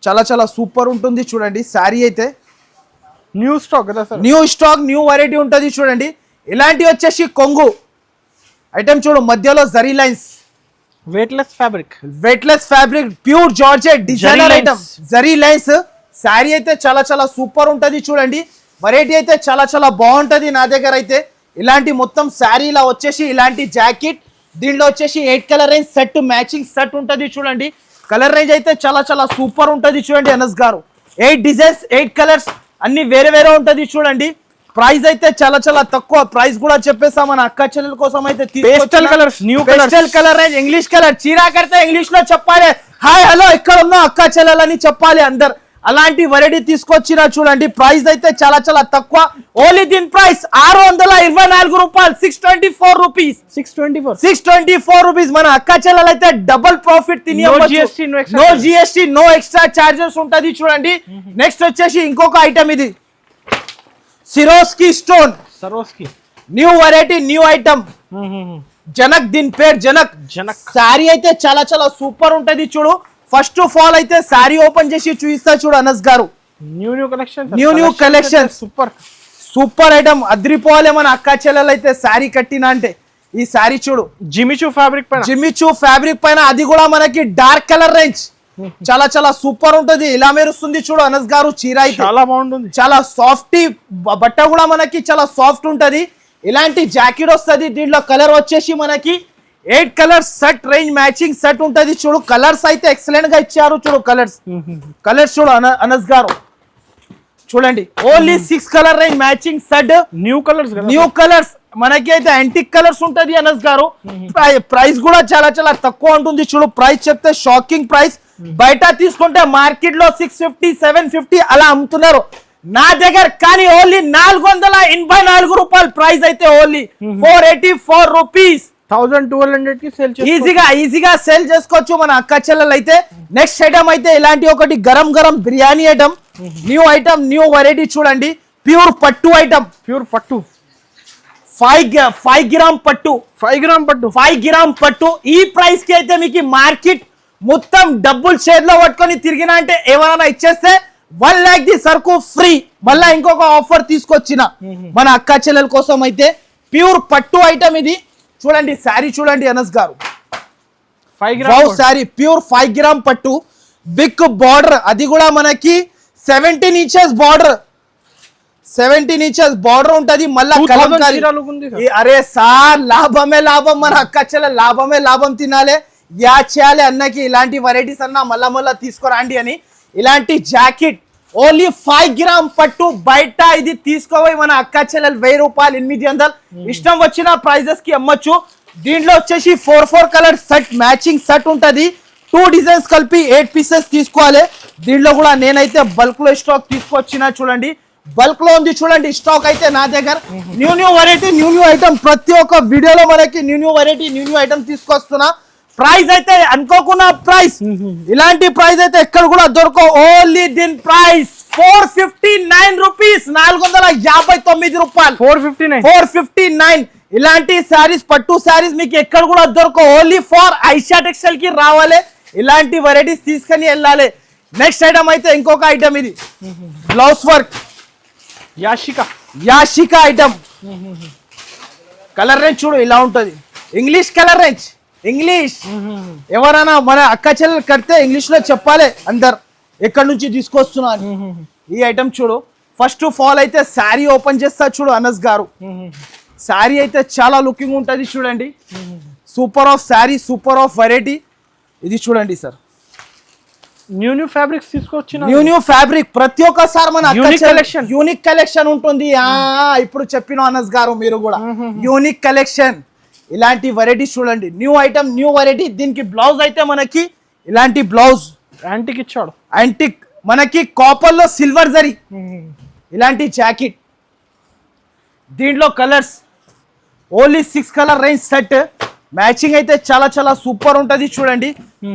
చాలా చాలా సూపర్ ఉంటుంది చూడండి. శారీ అయితే న్యూ స్టాక్ కదా sir, new stock, new variety ఉంటుంది చూడండి. ఇలాంటి వచ్చేసి కొంగు ఐటమ్ చూడు, మధ్యలో zari lines, weightless fabric, pure georgette designer item, zari lines. Sari అయితే చాలా చాలా సూపర్ ఉంటుంది చూడండి. వెరైటీ అయితే చాలా చాలా బాగుంటది. నా దగ్గర అయితే ఇలాంటి మొత్తం శారీ ఇలా వచ్చేసి ఇలాంటి జాకెట్, దీంట్లో వచ్చేసి 8 colour range set, matching set ఉంటుంది చూడండి. కలర్ రేంజ్ అయితే చాలా చాలా సూపర్ ఉంటుంది చూడండి అనస్ గారు. 8 డిజైన్స్, 8 కలర్స్ అన్ని వేరే వేరే ఉంటుంది చూడండి. ప్రైస్ అయితే చాలా చాలా తక్కువ. ప్రైస్ కూడా చెప్పేసా మన అక్క చెల్లెల కోసం అయితే. Pastel colours, new pastel colour range, English colour. చీరా కడితే ఇంగ్లీష్ లో చెప్పాలి, హాయ్ హలో ఇక్కడ ఉన్నా అక్క చెల్లెలని చెప్పాలి అందరు. అలాంటి వెరైటీ తీసుకొచ్చినా చూడండి. ప్రైస్ అయితే చాలా చాలా తక్కువ. ఓన్లీ దీని ప్రైస్ 624 రూపాయలు, 624 రూపీస్, 624 రూపీస్. మన అక్క చెల్లెలు అయితే డబుల్ ప్రాఫిట్ తిని, no GST, no extra charges ఉంటది చూడండి. నెక్స్ట్ వచ్చేసి ఇంకొక ఐటమ్, ఇది Swarovski stone, new variety, new item, Janak. దీని పేరు జనక్. శారీ అయితే చాలా చాలా సూపర్ ఉంటది చూడు. ఫస్ట్ ఆఫ్ ఆల్ అయితే శారీ ఓపెన్ చేసి చూపిస్తా చూడు అనస్ గారు. న్యూ కలెక్షన్, సూపర్ ఐటమ్, అద్రిపోవాలి మన అక్క చెల్లెలు అయితే శారీ కట్టినా అంటే. ఈ శారీ చూడు, జిమిచూ ఫ్యాబ్రిక్ పైన, అది కూడా మనకి డార్క్ కలర్ రేంజ్, చాలా చాలా సూపర్ ఉంటది. ఇలా మెరుస్తుంది చూడు అనస్ గారు. చీర అయితే చాలా బాగుంటుంది, చాలా సాఫ్ట్, బట్ట కూడా మనకి చాలా సాఫ్ట్ ఉంటది. ఇలాంటి జాకెట్ వస్తుంది. దీంట్లో కలర్ వచ్చేసి మనకి 8 colour set range, matching set ఉంటది చూడు. కలర్స్ అయితే ఎక్సలెంట్ గా ఇచ్చారు చూడు. కలర్స్ చూడు అనస్ గారు చూడండి. Only 6 colour range, matching set, new colours. మనకి అయితే యాంటిక్ కలర్స్ ఉంటది అనస్ గారు. ప్రైస్ కూడా చాలా చాలా తక్కువ ఉంటుంది చూడు. ప్రైస్ చెప్తే షాకింగ్ ప్రైస్. బయట తీసుకుంటే మార్కెట్ లో 650, 750 అలా అమ్ముతున్నారు. నా దగ్గర కానీ ఓన్లీ 484 రూపాయలు. ప్రైస్ అయితే ఓన్లీ 484 రూపీస్. 1200 కి సేల్ ఈజీగా సేల్ చేసుకోవచ్చు మన అక్క చెల్లెలు అయితే. నెక్స్ట్ ఐటమ్ అయితే ఇలాంటి ఒకటి garam biryani item, new variety చూడండి. ప్యూర్ పట్టు ఐటమ్, 5 గ్రామ్ పట్టు. ఈ ప్రైస్ కి అయితే మీకు మార్కెట్ మొత్తం డబ్బులు చేతిలో పట్టుకొని తిరిగినా అంటే ఏమైనా ఇచ్చేస్తే 1 lakh ది సరుకు ఫ్రీ. మళ్ళా ఇంకొక ఆఫర్ తీసుకొచ్చిన మన అక్క చెల్లెల కోసం అయితే. ప్యూర్ పట్టు ఐటమ్ ఇది చూడండి. శారీ చూడండి అనస్ గారు. 5 గ్రామ్ శారీ, ప్యూర్ 5 గ్రామ్ పట్టు, బిగ్ బార్డర్. అది కూడా మనకి 17 ఇంచెస్ బార్డర్, 17 ఇంచెస్ బార్డర్ ఉంటది. మళ్ళా అరే సార్ లాభమే లాభం, మన అక్క చెల్లె లాభమే లాభం తినాలి. యా చేయాలి అన్నకి ఇలాంటి వెరైటీస్ అన్నా మళ్ళా తీసుకురండి అని. ఇలాంటి జాకెట్ ఓన్లీ 5 గ్రామ్ పట్టు. బయట ఇది తీసుకోవాలి మన అక్క చెల్లెలు 1000 రూపాయలు, 800. ఇష్టం వచ్చిన ప్రైజెస్ కి అమ్మొచ్చు. దీంట్లో వచ్చేసి 4 కలర్ సెట్, మ్యాచింగ్ సెట్ ఉంటది. 2 డిజైన్స్ కలిపి 8 పీసెస్ తీసుకోవాలి. దీంట్లో కూడా నేనైతే బల్క్ లో స్టాక్ తీసుకొచ్చిన చూడండి. బల్క్ లో ఉంది చూడండి స్టాక్ అయితే నా దగ్గర. New variety, new item. ప్రతి ఒక్క వీడియోలో మనకి న్యూ వెరైటీ, న్యూ ఐటమ్ తీసుకొస్తున్నా. ప్రైస్ అయితే అనుకోకున్న ప్రైస్, ఇలాంటి ప్రైస్ అయితే ఎక్కడ కూడా దొరకవు. ఓన్లీ దీని ప్రైస్ 459 రూపీస్, 459 రూపాయలు. 459. ఇలాంటి శారీస్, పట్టు శారీస్ మీకు ఎక్కడ కూడా దొరకవు. ఓన్లీ ఫర్ ఐషా టెక్స్టైల్ కి రావాలి, ఇలాంటి వెరైటీస్ తీసుకొని వెళ్ళాలి. నెక్స్ట్ ఐటమ్ అయితే ఇంకొక ఐటమ్, ఇది blouse work Yashica item. Colour range చూడు ఇలా ఉంటది. ఇంగ్లీష్ కలర్ రేంజ్, ఇంగ్లీష్ ఎవరైనా మన అక్క చెల్లెలు కడితే ఇంగ్లీష్ లో చెప్పాలి అందరు ఎక్కడి నుంచి తీసుకొస్తున్నా అని. ఈ ఐటమ్ చూడు. ఫస్ట్ ఆఫ్ ఆల్ అయితే శారీ ఓపెన్ చేస్తా చూడు అనస్ గారు. శారీ అయితే చాలా లుకింగ్ ఉంటుంది చూడండి. Super of sari, super of variety. ఇది చూడండి సార్, న్యూ ఫ్యాబ్రిక్స్ తీసుకొచ్చిన న్యూ ఫ్యాబ్రిక్. ప్రతి ఒక్కసారి మన యూనిక్ కలెక్షన్ ఉంటుంది. ఇప్పుడు చెప్పిన అనస్ గారు మీరు కూడా యూనిక్ కలెక్షన్, ఇలాంటి వెరైటీస్ చూడండి. New item, new variety. దీనికి బ్లౌజ్ అయితే మనకి ఇలాంటి బ్లౌజ్ యాంటిక్ ఇచ్చాడు. యాంటిక్ మనకి కాపర్ లో సిల్వర్ జరీ, ఇలాంటి జాకెట్. దీంట్లో colours only 6 colour range set. Matching అయితే చాలా చాలా సూపర్ ఉంటది చూడండి.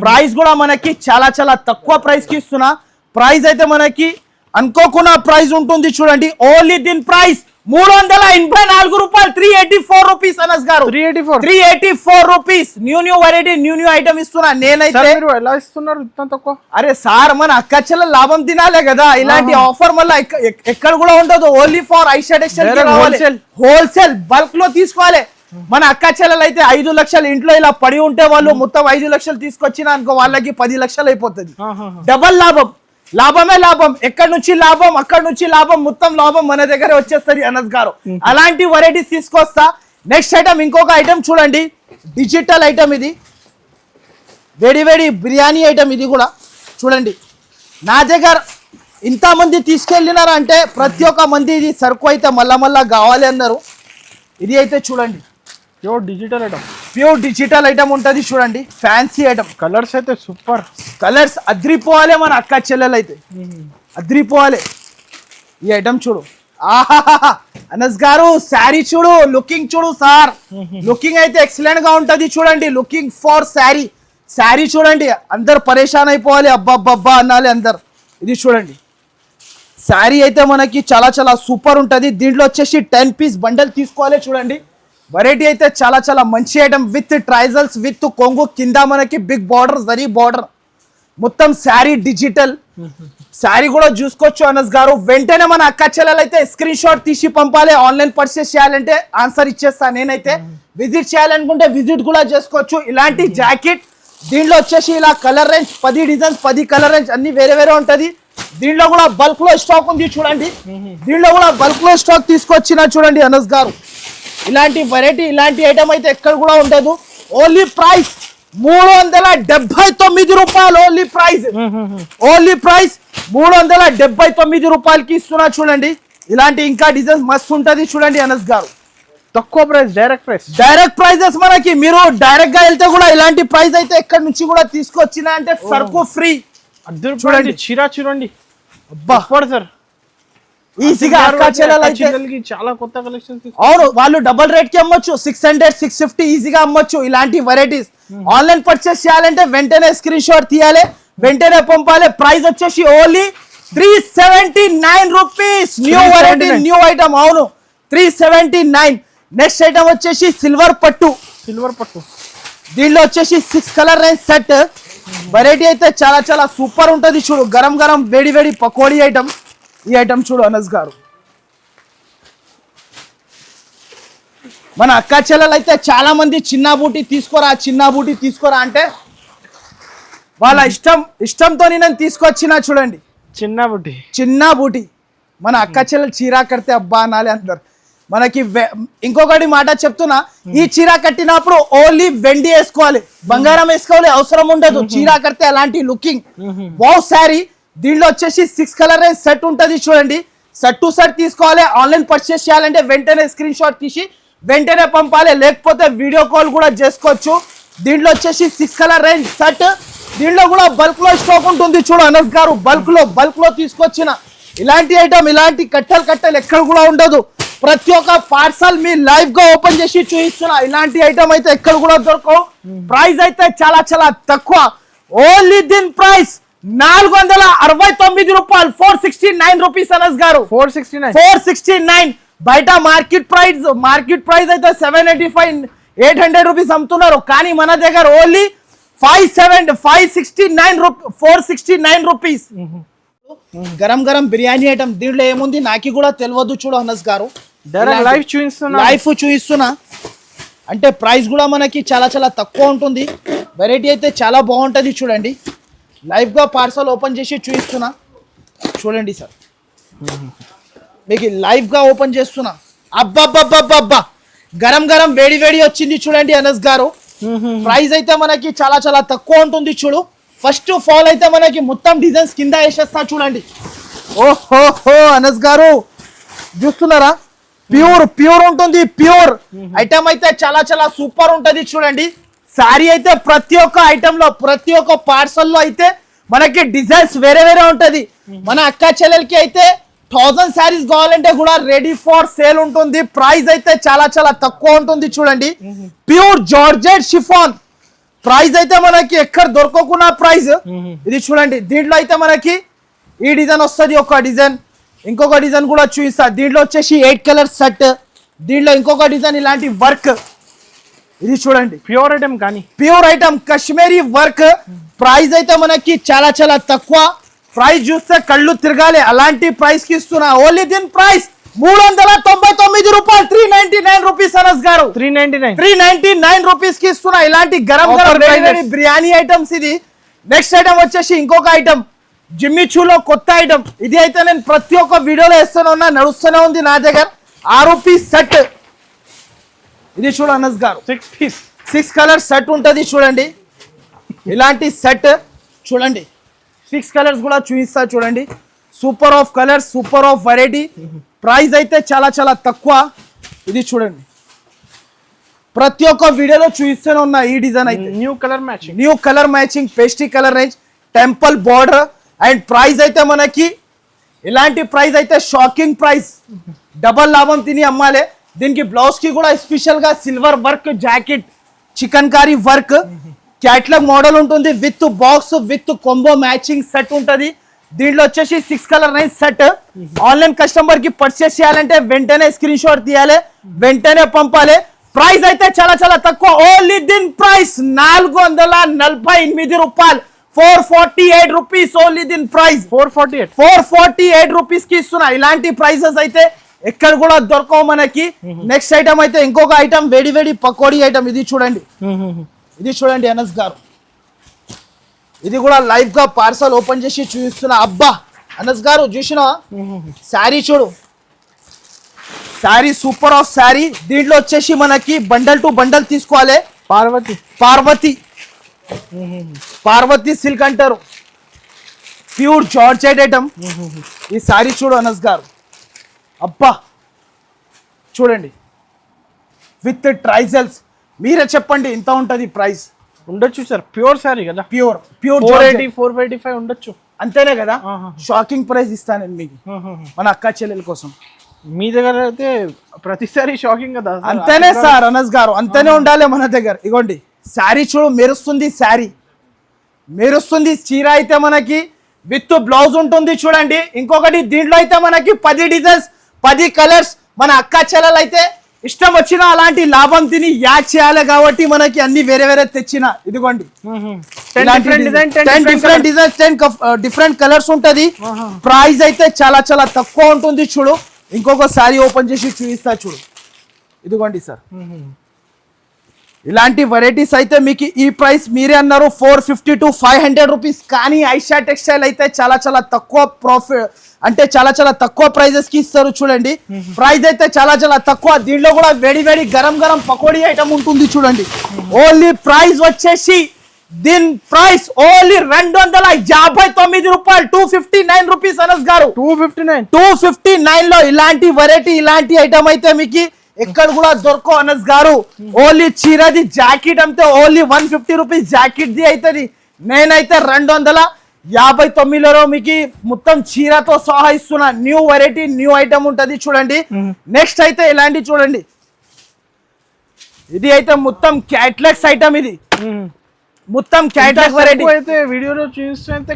ప్రైస్ కూడా మనకి చాలా చాలా తక్కువ ప్రైస్ కి ఇస్తున్నా. ప్రైస్ అయితే మనకి అనుకోకున్న ప్రైస్ ఉంటుంది చూడండి. ఓన్లీ దీని ప్రైస్ 384 రూపాయలు, 384 రూపీస్ అనస్ గారు. 384 rupees. New variety, new item ఇస్తున్నా నేనైతే. ఎలా ఇస్తున్నారు ఇంత తక్కువ? అరే సార్, మన అక్క చెల్లెలు లాభం తినాలే కదా. ఇలాంటి ఆఫర్ మళ్ళీ ఎక్కడ కూడా ఉండదు. Only for Aisha textile wholesale bulk లో తీసుకోవాలి. మన అక్క చెల్లెలు అయితే 5 లక్షలు ఇంట్లో ఇలా పడి ఉంటే వాళ్ళు మొత్తం 5 లక్షలు తీసుకొచ్చిన అనుకో, వాళ్ళకి 10 లక్షలు అయిపోతుంది. డబల్ లాభం, లాభమే లాభం. ఎక్కడి నుంచి లాభం, అక్కడి నుంచి లాభం, మొత్తం లాభం మన దగ్గర వచ్చేస్తుంది అనస్ గారు. అలాంటి వెరైటీస్ తీసుకొస్తా. నెక్స్ట్ ఐటమ్ ఇంకొక ఐటమ్ చూడండి, డిజిటల్ ఐటమ్. ఇది వేడి వేడి బిర్యానీ ఐటమ్. ఇది కూడా చూడండి. నా దగ్గర ఇంతమంది తీసుకెళ్ళినారంటే ప్రతి ఒక్క మంది ఇది సరుకు అయితే మళ్ళా కావాలి అన్నారు. ఇది అయితే చూడండి, ప్యూర్ డిజిటల్ ఐటమ్ ఉంటుంది చూడండి. Fancy item. కలర్స్ అయితే సూపర్ కలర్స్ అద్రిపోవాలి. మన అక్క చెల్లెలు అయితే అద్రిపోవాలి. ఈ ఐటమ్ చూడు. ఆహా అనస్ గారు, శారీ చూడు, లుకింగ్ చూడు సార్. లుకింగ్ అయితే ఎక్సలెంట్ గా ఉంటది చూడండి. Looking for sari. శారీ చూడండి, అందరు పరేషాన్ అయిపోవాలి, అబ్బా అనాలి అందరు. ఇది చూడండి, శారీ అయితే మనకి చాలా చాలా సూపర్ ఉంటది. దీంట్లో వచ్చేసి 10 పీస్ బండల్ తీసుకోవాలి చూడండి. వెరైటీ అయితే చాలా చాలా మంచి ఐటమ్. విత్ ట్రైజల్స్, విత్ కొంగు, కింద మనకి బిగ్ బార్డర్, జరీ బార్డర్, మొత్తం శారీ డిజిటల్. శారీ కూడా చూసుకోవచ్చు అనస్ గారు. వెంటనే మన అక్క చెల్లెలు అయితే స్క్రీన్ షాట్ తీసి పంపాలి. ఆన్లైన్ పర్చేస్ చేయాలంటే ఆన్సర్ ఇచ్చేస్తా నేనైతే. విజిట్ చేయాలనుకుంటే విజిట్ కూడా చేసుకోవచ్చు. ఇలాంటి జాకెట్ దీంట్లో వచ్చేసి ఇలా colour range 10 designs, 10 colour range అన్ని వేరే వేరే ఉంటది. దీంట్లో కూడా బల్క్ లో స్టాక్ ఉంది చూడండి. దీంట్లో కూడా బల్క్ లో స్టాక్ తీసుకొచ్చిన చూడండి అనస్ గారు. ఇలాంటి వెరైటీ, ఇలాంటి ఐటమ్ అయితే ఎక్కడ కూడా ఉండదు. ఓన్లీ ప్రైస్ 379 రూపాయలు. ఓన్లీ ప్రైస్ 379 రూపాయలకి ఇస్తున్నా చూడండి. ఇలాంటి ఇంకా డిజైన్స్ మస్తు ఉంటది చూడండి అనస్ గారు. తక్కువ ప్రైస్, డైరెక్ట్ ప్రైజెస్ మనకి. మీరు డైరెక్ట్ గా వెళ్తే కూడా ఇలాంటి ప్రైస్ అయితే ఎక్కడి నుంచి కూడా తీసుకొచ్చిన అంటే సరుకు ఫ్రీ. చూడండి చీరా చూడండి, సార్ ఈజీగా అక్క చెల్లెలకి చాలా కొత్త కలెక్షన్. అవును, వాళ్ళు డబుల్ రేట్ కి అమ్మొచ్చు. 600, 650 ఈజీగా అమ్మొచ్చు. ఇలాంటి వెరైటీస్ ఆన్లైన్ పర్చేస్ చేయాలంటే వెంటనే స్క్రీన్ షాట్ తీయాలి, వెంటనే పంపాలి. ప్రైస్ వచ్చేసి only 379 rupees. New variety, new item. అవును, 379. నెక్స్ట్ ఐటమ్ వచ్చేసి సిల్వర్ పట్టు. దీనిలో వచ్చేసి 6 కలర్ రేంజ్ సెట్. వెరైటీ అయితే చాలా చాలా సూపర్ ఉంటది చూడు. గరం గరం వేడి వేడి పకోడీ ఐటమ్. ఈ ఐటమ్ చూడు అనస్ గారు. మన అక్క చెల్లెలు అయితే చాలా మంది చిన్న బూటీ తీసుకోరా అంటే వాళ్ళ ఇష్టంతో నేను తీసుకొచ్చిన చూడండి. చిన్న బూటీ మన అక్క చెల్లెలు చీర కడితే అబ్బా అనాలి అందరు. మనకి ఇంకొకటి మాట చెప్తున్నా, ఈ చీర కట్టినప్పుడు ఓన్లీ వెండి వేసుకోవాలి, బంగారం వేసుకోవాలి అవసరం ఉండదు. చీర కడితే అలాంటి లుకింగ్ వావ్ శారీ. దీంట్లో వచ్చేసి 6 కలర్ సెట్ ఉంటది చూడండి. సెట్ టు సెట్ తీసుకోవాలి. ఆన్లైన్ పర్చేస్ చేయాలంటే వెంటనే స్క్రీన్ షాట్ తీసి వెంటనే పంపాలి, లేకపోతే వీడియో కాల్ కూడా చేసుకోవచ్చు. దీంట్లో వచ్చేసి 6 కలర్ రేంజ్ సెట్. దీంట్లో కూడా బల్క్ లో స్టాక్ ఉంటుంది చూడు అనస్ గారు. బల్క్ లో తీసుకొచ్చిన ఇలాంటి ఐటమ్, ఇలాంటి కట్టలు ఎక్కడ కూడా ఉండదు. ప్రతి ఒక్క పార్సల్ మీ లైవ్ గా ఓపెన్ చేసి చూపిస్తున్నా. ఇలాంటి ఐటమ్ అయితే ఎక్కడ కూడా దొరకవు. ప్రైస్ అయితే చాలా చాలా తక్కువ. ఓన్లీ దీని ప్రైస్ 469 రూపాయలు, 469 రూపీస్ అనస్ గారు. 469. బయట మార్కెట్ ప్రైస్ అయితే 785 800 రూపీస్ అమ్ముతున్నారు. కానీ మన దగ్గర only 469 rupees. Garam garam biryani item. దీంట్లో ఏముంది నాకు కూడా తెలియదు. చూడు అనస్ గారు, లైఫ్ చూపిస్తున్నా. అంటే ప్రైస్ కూడా మనకి చాలా చాలా తక్కువ ఉంటుంది. వెరైటీ అయితే చాలా బాగుంటుంది. చూడండి, లైవ్ గా పార్సల్ ఓపెన్ చేసి చూపిస్తున్నా. చూడండి సార్, మీకు లైవ్ గా ఓపెన్ చేస్తున్నా. అబ్బా గరం గరం వేడి వేడి వచ్చింది. చూడండి అనస్ గారు, ప్రైస్ అయితే మనకి చాలా చాలా తక్కువ ఉంటుంది. చూడు, ఫస్ట్ ఆఫ్ ఆల్ అయితే మనకి మొత్తం డిజైన్స్ కింద వేసేస్తా. చూడండి, ఓహో అనస్ గారు చూస్తున్నారా, ప్యూర్ ఉంటుంది. ప్యూర్ ఐటమ్ అయితే చాలా చాలా సూపర్ ఉంటది. చూడండి, సారీ అయితే ప్రతి ఒక్క ఐటమ్ లో, ప్రతి ఒక్క పార్సల్ లో అయితే మనకి డిజైన్స్ వేరే వేరే ఉంటది. మన అక్క చెల్లెలకి అయితే 1000 శారీస్ కావాలంటే కూడా రెడీ ఫర్ సేల్ ఉంటుంది. ప్రైస్ అయితే చాలా చాలా తక్కువ ఉంటుంది. చూడండి, ప్యూర్ జార్జెట్ షిఫాన్. ప్రైస్ అయితే మనకి ఎక్కడ దొరకకున్న ప్రైస్ ఇది. చూడండి, దీంట్లో అయితే మనకి ఈ డిజైన్ వస్తుంది. ఒక డిజైన్, ఇంకొక డిజైన్ కూడా చూపిస్తా. దీంట్లో వచ్చేసి 8 కలర్ సెట్. దీంట్లో ఇంకొక డిజైన్ ఇలాంటి వర్క్. ఇది చూడండి, ప్యూర్ ఐటమ్, కానీ pure item Kashmiri work. Price అయితే మనకి చాలా చాలా తక్కువ. ప్రైస్ చూస్తే కళ్ళు తిరగాలి, అలాంటి ప్రైస్ కి ఇస్తున్నా. ఓన్లీ దీని ప్రైస్ 399 రూపాయలు, 399 రూపీస్ అనస్ గారు. 399 రూపీస్ కి ఇస్తున్నా. ఇలాంటి గరం గరం బిర్యానీ ఐటమ్స్. ఇది నెక్స్ట్ ఐటమ్ వచ్చేసి ఇంకొక ఐటమ్, జిమ్మి చూలో కొత్త ఐటమ్. ఇది అయితే నేను ప్రతి ఒక్క వీడియోలో వేస్తూనే ఉన్నా, నడుస్తూనే ఉంది నా దగ్గర. 6 పీస్ సెట్. ఇది చూడు అనస్ గారు, 6 కలర్ సెట్ ఉంటుంది. చూడండి, ఇలాంటి సెట్ చూడండి, 6 కలర్స్ కూడా చూపిస్తా. చూడండి, super of colours, super of variety. Price అయితే చాలా చాలా తక్కువ. ఇది చూడండి, ప్రతి ఒక్క వీడియోలో చూపిస్తూనే ఉన్నా. ఈ డిజైన్ అయితే new colour matching pasty colour range, temple border. And price అయితే మనకి ఇలాంటి ప్రైస్ అయితే షాకింగ్ ప్రైస్. డబల్ లాభం తిని అమ్మాలే. దీనికి బ్లౌజ్ కి కూడా స్పెషల్ గా silver work jacket, chikankari work, catalogue model ఉంటుంది. With box with combo matching set ఉంటుంది. దీంట్లో వచ్చేసి 6 colour range set. Online customer కి పర్చేస్ చేయాలంటే వెంటనే స్క్రీన్ షాట్ తీయాలి, వెంటనే పంపాలి. ప్రైస్ అయితే చాలా చాలా తక్కువ. ఓన్లీ దీని ప్రైస్ 448 రూపాయలు, 448 రూపీస్. ఓన్లీ దీని ప్రైస్ 448 రూపీస్ కి ఇస్తున్నా. ఇలాంటి ప్రైసెస్ అయితే ఎక్కడ కూడా దొరకవు మనకి. నెక్స్ట్ ఐటమ్ అయితే ఇంకొక ఐటమ్, వేడి వేడి పకోడీ ఐటమ్. ఇది చూడండి, ఇది చూడండి అనస్ గారు, ఇది కూడా లైవ్ గా పార్సల్ ఓపెన్ చేసి చూపిస్తున్నా. అబ్బా అనస్ గారు చూసినా, శారీ చూడు, శారీ సూపర్ ఆఫ్ శారీ. దీంట్లో వచ్చేసి మనకి బండల్ టు బండల్ తీసుకోవాలి. పార్వతి సిల్క్ అంటారు, ప్యూర్ జార్జెట్ ఐటమ్. ఈ శారీ చూడు అనస్ గారు, అబ్బా చూడండి, విత్ ట్రైజల్స్. మీరే చెప్పండి ఎంత ఉంటది ప్రైస్? ఉండొచ్చు సార్, ప్యూర్ సారీ కదా, ప్యూర్ 480 485 ఉండొచ్చు. అంతేనే కదా. షాకింగ్ ప్రైస్ ఇస్తాను నేను మీకు, మన అక్క చెల్లెల కోసం. మీ దగ్గర అయితే ప్రతిసారి షాకింగ్ కదా. అంతేనే సార్ అనస్ గారు, అంతేనే ఉండాలి మన దగ్గర. ఇగోండి శారీ చూడు, మెరుస్తుంది శారీ, మెరుస్తుంది. చీర అయితే మనకి విత్ బ్లౌజ్ ఉంటుంది. చూడండి, ఇంకొకటి దీంట్లో అయితే మనకి 10 డిజైన్స్, 10 కలర్స్. మన అక్క చెల్లెలు అయితే ఇష్టం వచ్చిన అలాంటి లాభం తిని యాడ్ చేయాలి కాబట్టి మనకి అన్ని వేరే వేరే తెచ్చిన. ఇదిగోండి, 10 డిఫరెంట్ డిజైన్స్, 10 డిఫరెంట్ కలర్స్ ఉంటది. ప్రైస్ అయితే చాలా చాలా తక్కువ ఉంటుంది. చూడు, ఇంకొక శారీ ఓపెన్ చేసి చూపిస్తా. చూడు, ఇదిగోండి సార్, ఇలాంటి వెరైటీస్ అయితే మీకు ఈ ప్రైస్ మీరే అన్నారు 450 to 500 రూపీస్. కానీ ఐషా టెక్స్టైల్ అయితే చాలా చాలా తక్కువ ప్రాఫిట్, అంటే చాలా చాలా తక్కువ ప్రైజెస్ కి ఇస్తారు. చూడండి, ప్రైస్ అయితే చాలా చాలా తక్కువ. దీంట్లో కూడా వేడి వేడి గరం గరం పకోడీ ఐటమ్ ఉంటుంది. చూడండి, ఓన్లీ ప్రైస్ వచ్చేసి దీని ప్రైస్ ఓన్లీ 259 రూపాయలు, 259 రూపీస్ అనస్ గారు. 259 లో ఇలాంటి వెరైటీ, ఇలాంటి ఐటమ్ అయితే మీకు ఎక్కడ కూడా దొరకవు అనస్ గారు. ఓన్లీ చీరది జాకెట్ అంతే ఓన్లీ 150 రూపీస్ జాకెట్ ది అవుతుంది. నేనైతే 59లో మీకు మొత్తం చీరతో సహా ఇస్తున్నా. న్యూ వెరైటీ న్యూ ఐటమ్ ఉంటది చూడండి. నెక్స్ట్ అయితే ఇలాంటి చూడండి, ఇది అయితే మొత్తం క్యాట్లాగ్స్ ఐటమ్, ఇది మొత్తం క్యాట్లాగ్ వెరైటీ. అయితే వీడియోలో చూస్తే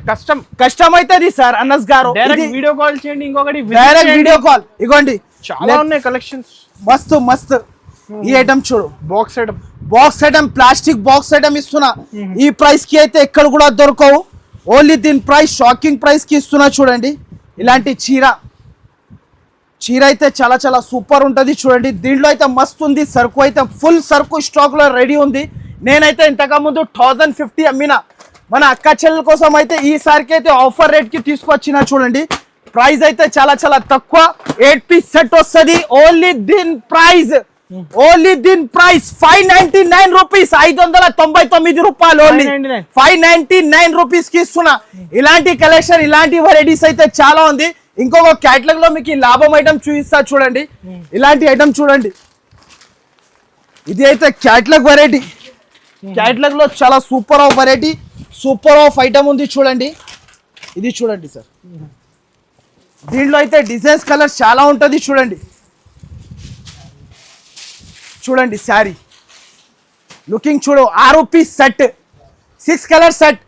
కష్టం అవుతుంది సార్ అనస్ గారు. డైరెక్ట్ వీడియో కాల్ చేయండి, ఇంకొకటి డైరెక్ట్ వీడియో కాల్. ఇగోండి చాలా ఉన్నాయి కలెక్షన్స్, మస్తు. ఈ ఐటమ్ చూడు, box item plastic box item ఇస్తున్నా. ఈ ప్రైస్ కి అయితే ఎక్కడ కూడా దొరకవు. ఓన్లీ దీని ప్రైస్ షాకింగ్ ప్రైస్ కి ఇస్తున్నా చూడండి. ఇలాంటి చీర అయితే చాలా చాలా సూపర్ ఉంటుంది చూడండి. దీంట్లో అయితే మస్తు ఉంది. సరుకు అయితే ఫుల్ సరుకు స్టాక్ లో రెడీ ఉంది. నేనైతే ఇంతకు ముందు 1050 అమ్మినా. మన అక్క చెల్లెల కోసం అయితే ఈసారికి అయితే ఆఫర్ రేట్ కి తీసుకొచ్చిన చూడండి. ప్రైస్ అయితే చాలా చాలా తక్కువ. 8 పీస్ సెట్ వస్తుంది. ఓన్లీ దీని ప్రైస్ 599 రూపీస్, 599 రూపాయలు. ఓన్లీ 599 రూపీస్ కి ఇస్తున్నా. ఇలాంటి కలెక్షన్, ఇలాంటి వెరైటీస్ అయితే చాలా ఉంది. ఇంకొక క్యాటలాగ్ లో మీకు లాభం ఐటమ్ చూపిస్తా చూడండి. ఇలాంటి ఐటమ్ చూడండి, ఇది అయితే క్యాటలాగ్ వెరైటీ. క్యాటలాగ్ లో చాలా super of variety, super of item ఉంది చూడండి. ఇది చూడండి సార్, దీంట్లో అయితే డిజైన్స్ కలర్స్ చాలా ఉంటుంది చూడండి. శారీ లుకింగ్ చూడు. 6 piece set, 6 colour set.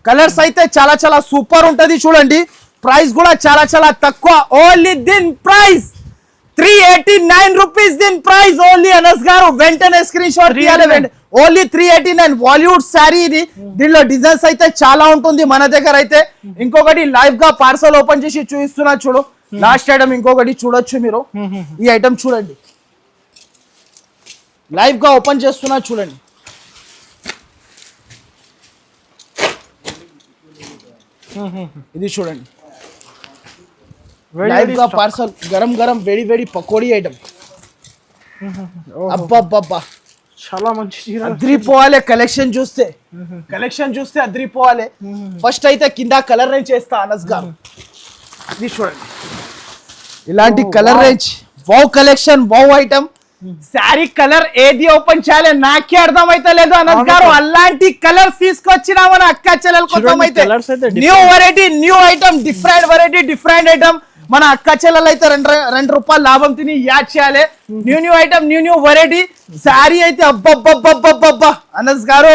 Colours అయితే చాలా చాలా సూపర్ ఉంటుంది చూడండి. ప్రైస్ కూడా చాలా చాలా తక్కువ. ఓన్లీ దీని ప్రైస్ 389 రూపీస్. దీని ప్రైస్ ఓన్లీ అనస్ గారు వెంటనే స్క్రీన్ షాట్ తీయాలి. ఓన్లీ 389 బాలీవుడ్ శారీ ఇది. దీనిలో డిజైన్స్ అయితే చాలా ఉంటుంది మన దగ్గర అయితే. ఇంకొకటి లైవ్ గా పార్సల్ ఓపెన్ చేసి చూపిస్తున్నా చూడు. లాస్ట్ ఐటమ్ ఇంకొకటి చూడొచ్చు మీరు. ఈ ఐటమ్ చూడండి, లైవ్ గా ఓపెన్ చేస్తున్నా చూడండి. ఇది చూడండి, లైవ్ గా పార్సల్ గరం గరం వేడి వేడి పకోడీ ఐటమ్. అబ్బా చాలా మంచి అద్రిపోవాలి. కలెక్షన్ చూస్తే అద్రిపోవాలి. ఫస్ట్ అయితే కింద కలర్ రేంజ్ చేస్తా అనస్ గారు. ఇది చూడండి, ఇలాంటి colour range. Wow collection, wow item. Sari colour ఏది ఓపెన్ చేయాలి నాకే అర్థం అయితే లేదు అనస్ గారు. అలాంటి కలర్స్ తీసుకొచ్చినా మన అక్క చెల్లెల కోసం అయితే. New variety new item, different variety different item. మన అక్క చెల్లెలు అయితే 2 రూపాయలు లాభం తిని యాడ్ చేయాలి. New item, new variety. Sari అయితే అబ్బబ్బబ్బబ్బబ్బా అనస్ గారు.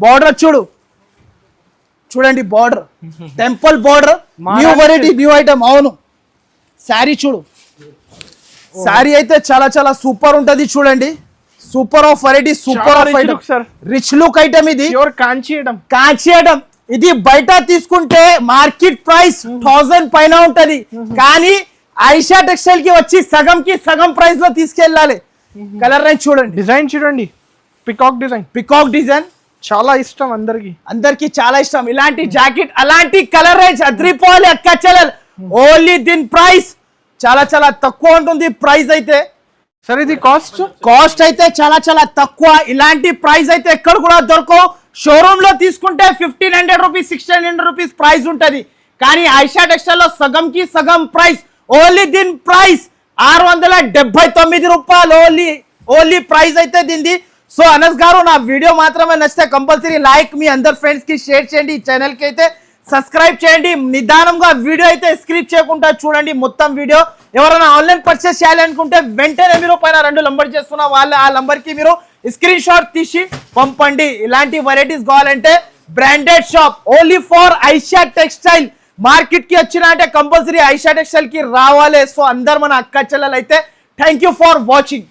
బార్డర్ చూడండి, border temple border. New variety new item. అవును, శారీ చూడు. శారీ అయితే చాలా చాలా సూపర్ ఉంటది చూడండి. Super of variety, super of item, rich look item. ఇది కాంచి ఐటమ్. ఇది బయట తీసుకుంటే మార్కెట్ ప్రైస్ 1000 పైన ఉంటది. కానీ ఐషా టెక్స్టైల్ కి వచ్చి సగంకి సగం ప్రైస్ లో తీసుకెళ్ళాలి. కలర్ రేంజ్ చూడండి, డిజైన్ చూడండి. పికాక్ డిజైన్ చాలా ఇష్టం అందరికి చాలా ఇష్టం. ఇలాంటి జాకెట్, అలాంటి కలర్ రేంజ్ అద్రిపోవాలి అక్క చెల్లెలు. ఓన్లీ దీని ప్రైస్ చాలా చాలా తక్కువ ఉంటుంది. ప్రైస్ అయితే సరే, ఇది కాస్ట్ అయితే చాలా చాలా తక్కువ. ఇలాంటి ప్రైస్ అయితే ఎక్కడ కూడా దొరకవు. షోరూమ్ లో తీసుకుంటే 1500 రూపీస్ 1600 రూపీస్ ప్రైస్ ఉంటది. కానీ ఐషా టెక్స్టైల్ లో సగంకి సగం ప్రైస్. ఓన్లీ దీని ప్రైస్ 679 రూపాయలు. ఓన్లీ ప్రైస్ అయితే దీనిది. సో అనస్ గారు, నా వీడియో మాత్రమే నచ్చితే కంపల్సరీ లైక్, మీ అందరు ఫ్రెండ్స్ కి షేర్ చేయండి. ఈ ఛానల్ కి అయితే సబ్స్క్రైబ్ చేయండి. నిదానంగా వీడియో అయితే స్క్రిప్ట్ చేయకుండా చూడండి మొత్తం వీడియో. ఎవరైనా ఆన్లైన్ పర్చేస్ చేయాలనుకుంటే వెంటనే మీరు పైన 2 నంబర్ చేస్తున్న ఆ నంబర్ కి మీరు స్క్రీన్ షాట్ తీసి పంపండి. ఇలాంటి వెరైటీస్ కావాలంటే branded shop only for Aisha textile. Market కి వచ్చినా అంటే కంపల్సరీ ఐషా టెక్స్టైల్ కి రావాలి. సో అందరు మన అక్క చెల్లెలు అయితే థ్యాంక్ యూ ఫర్ వాచింగ్.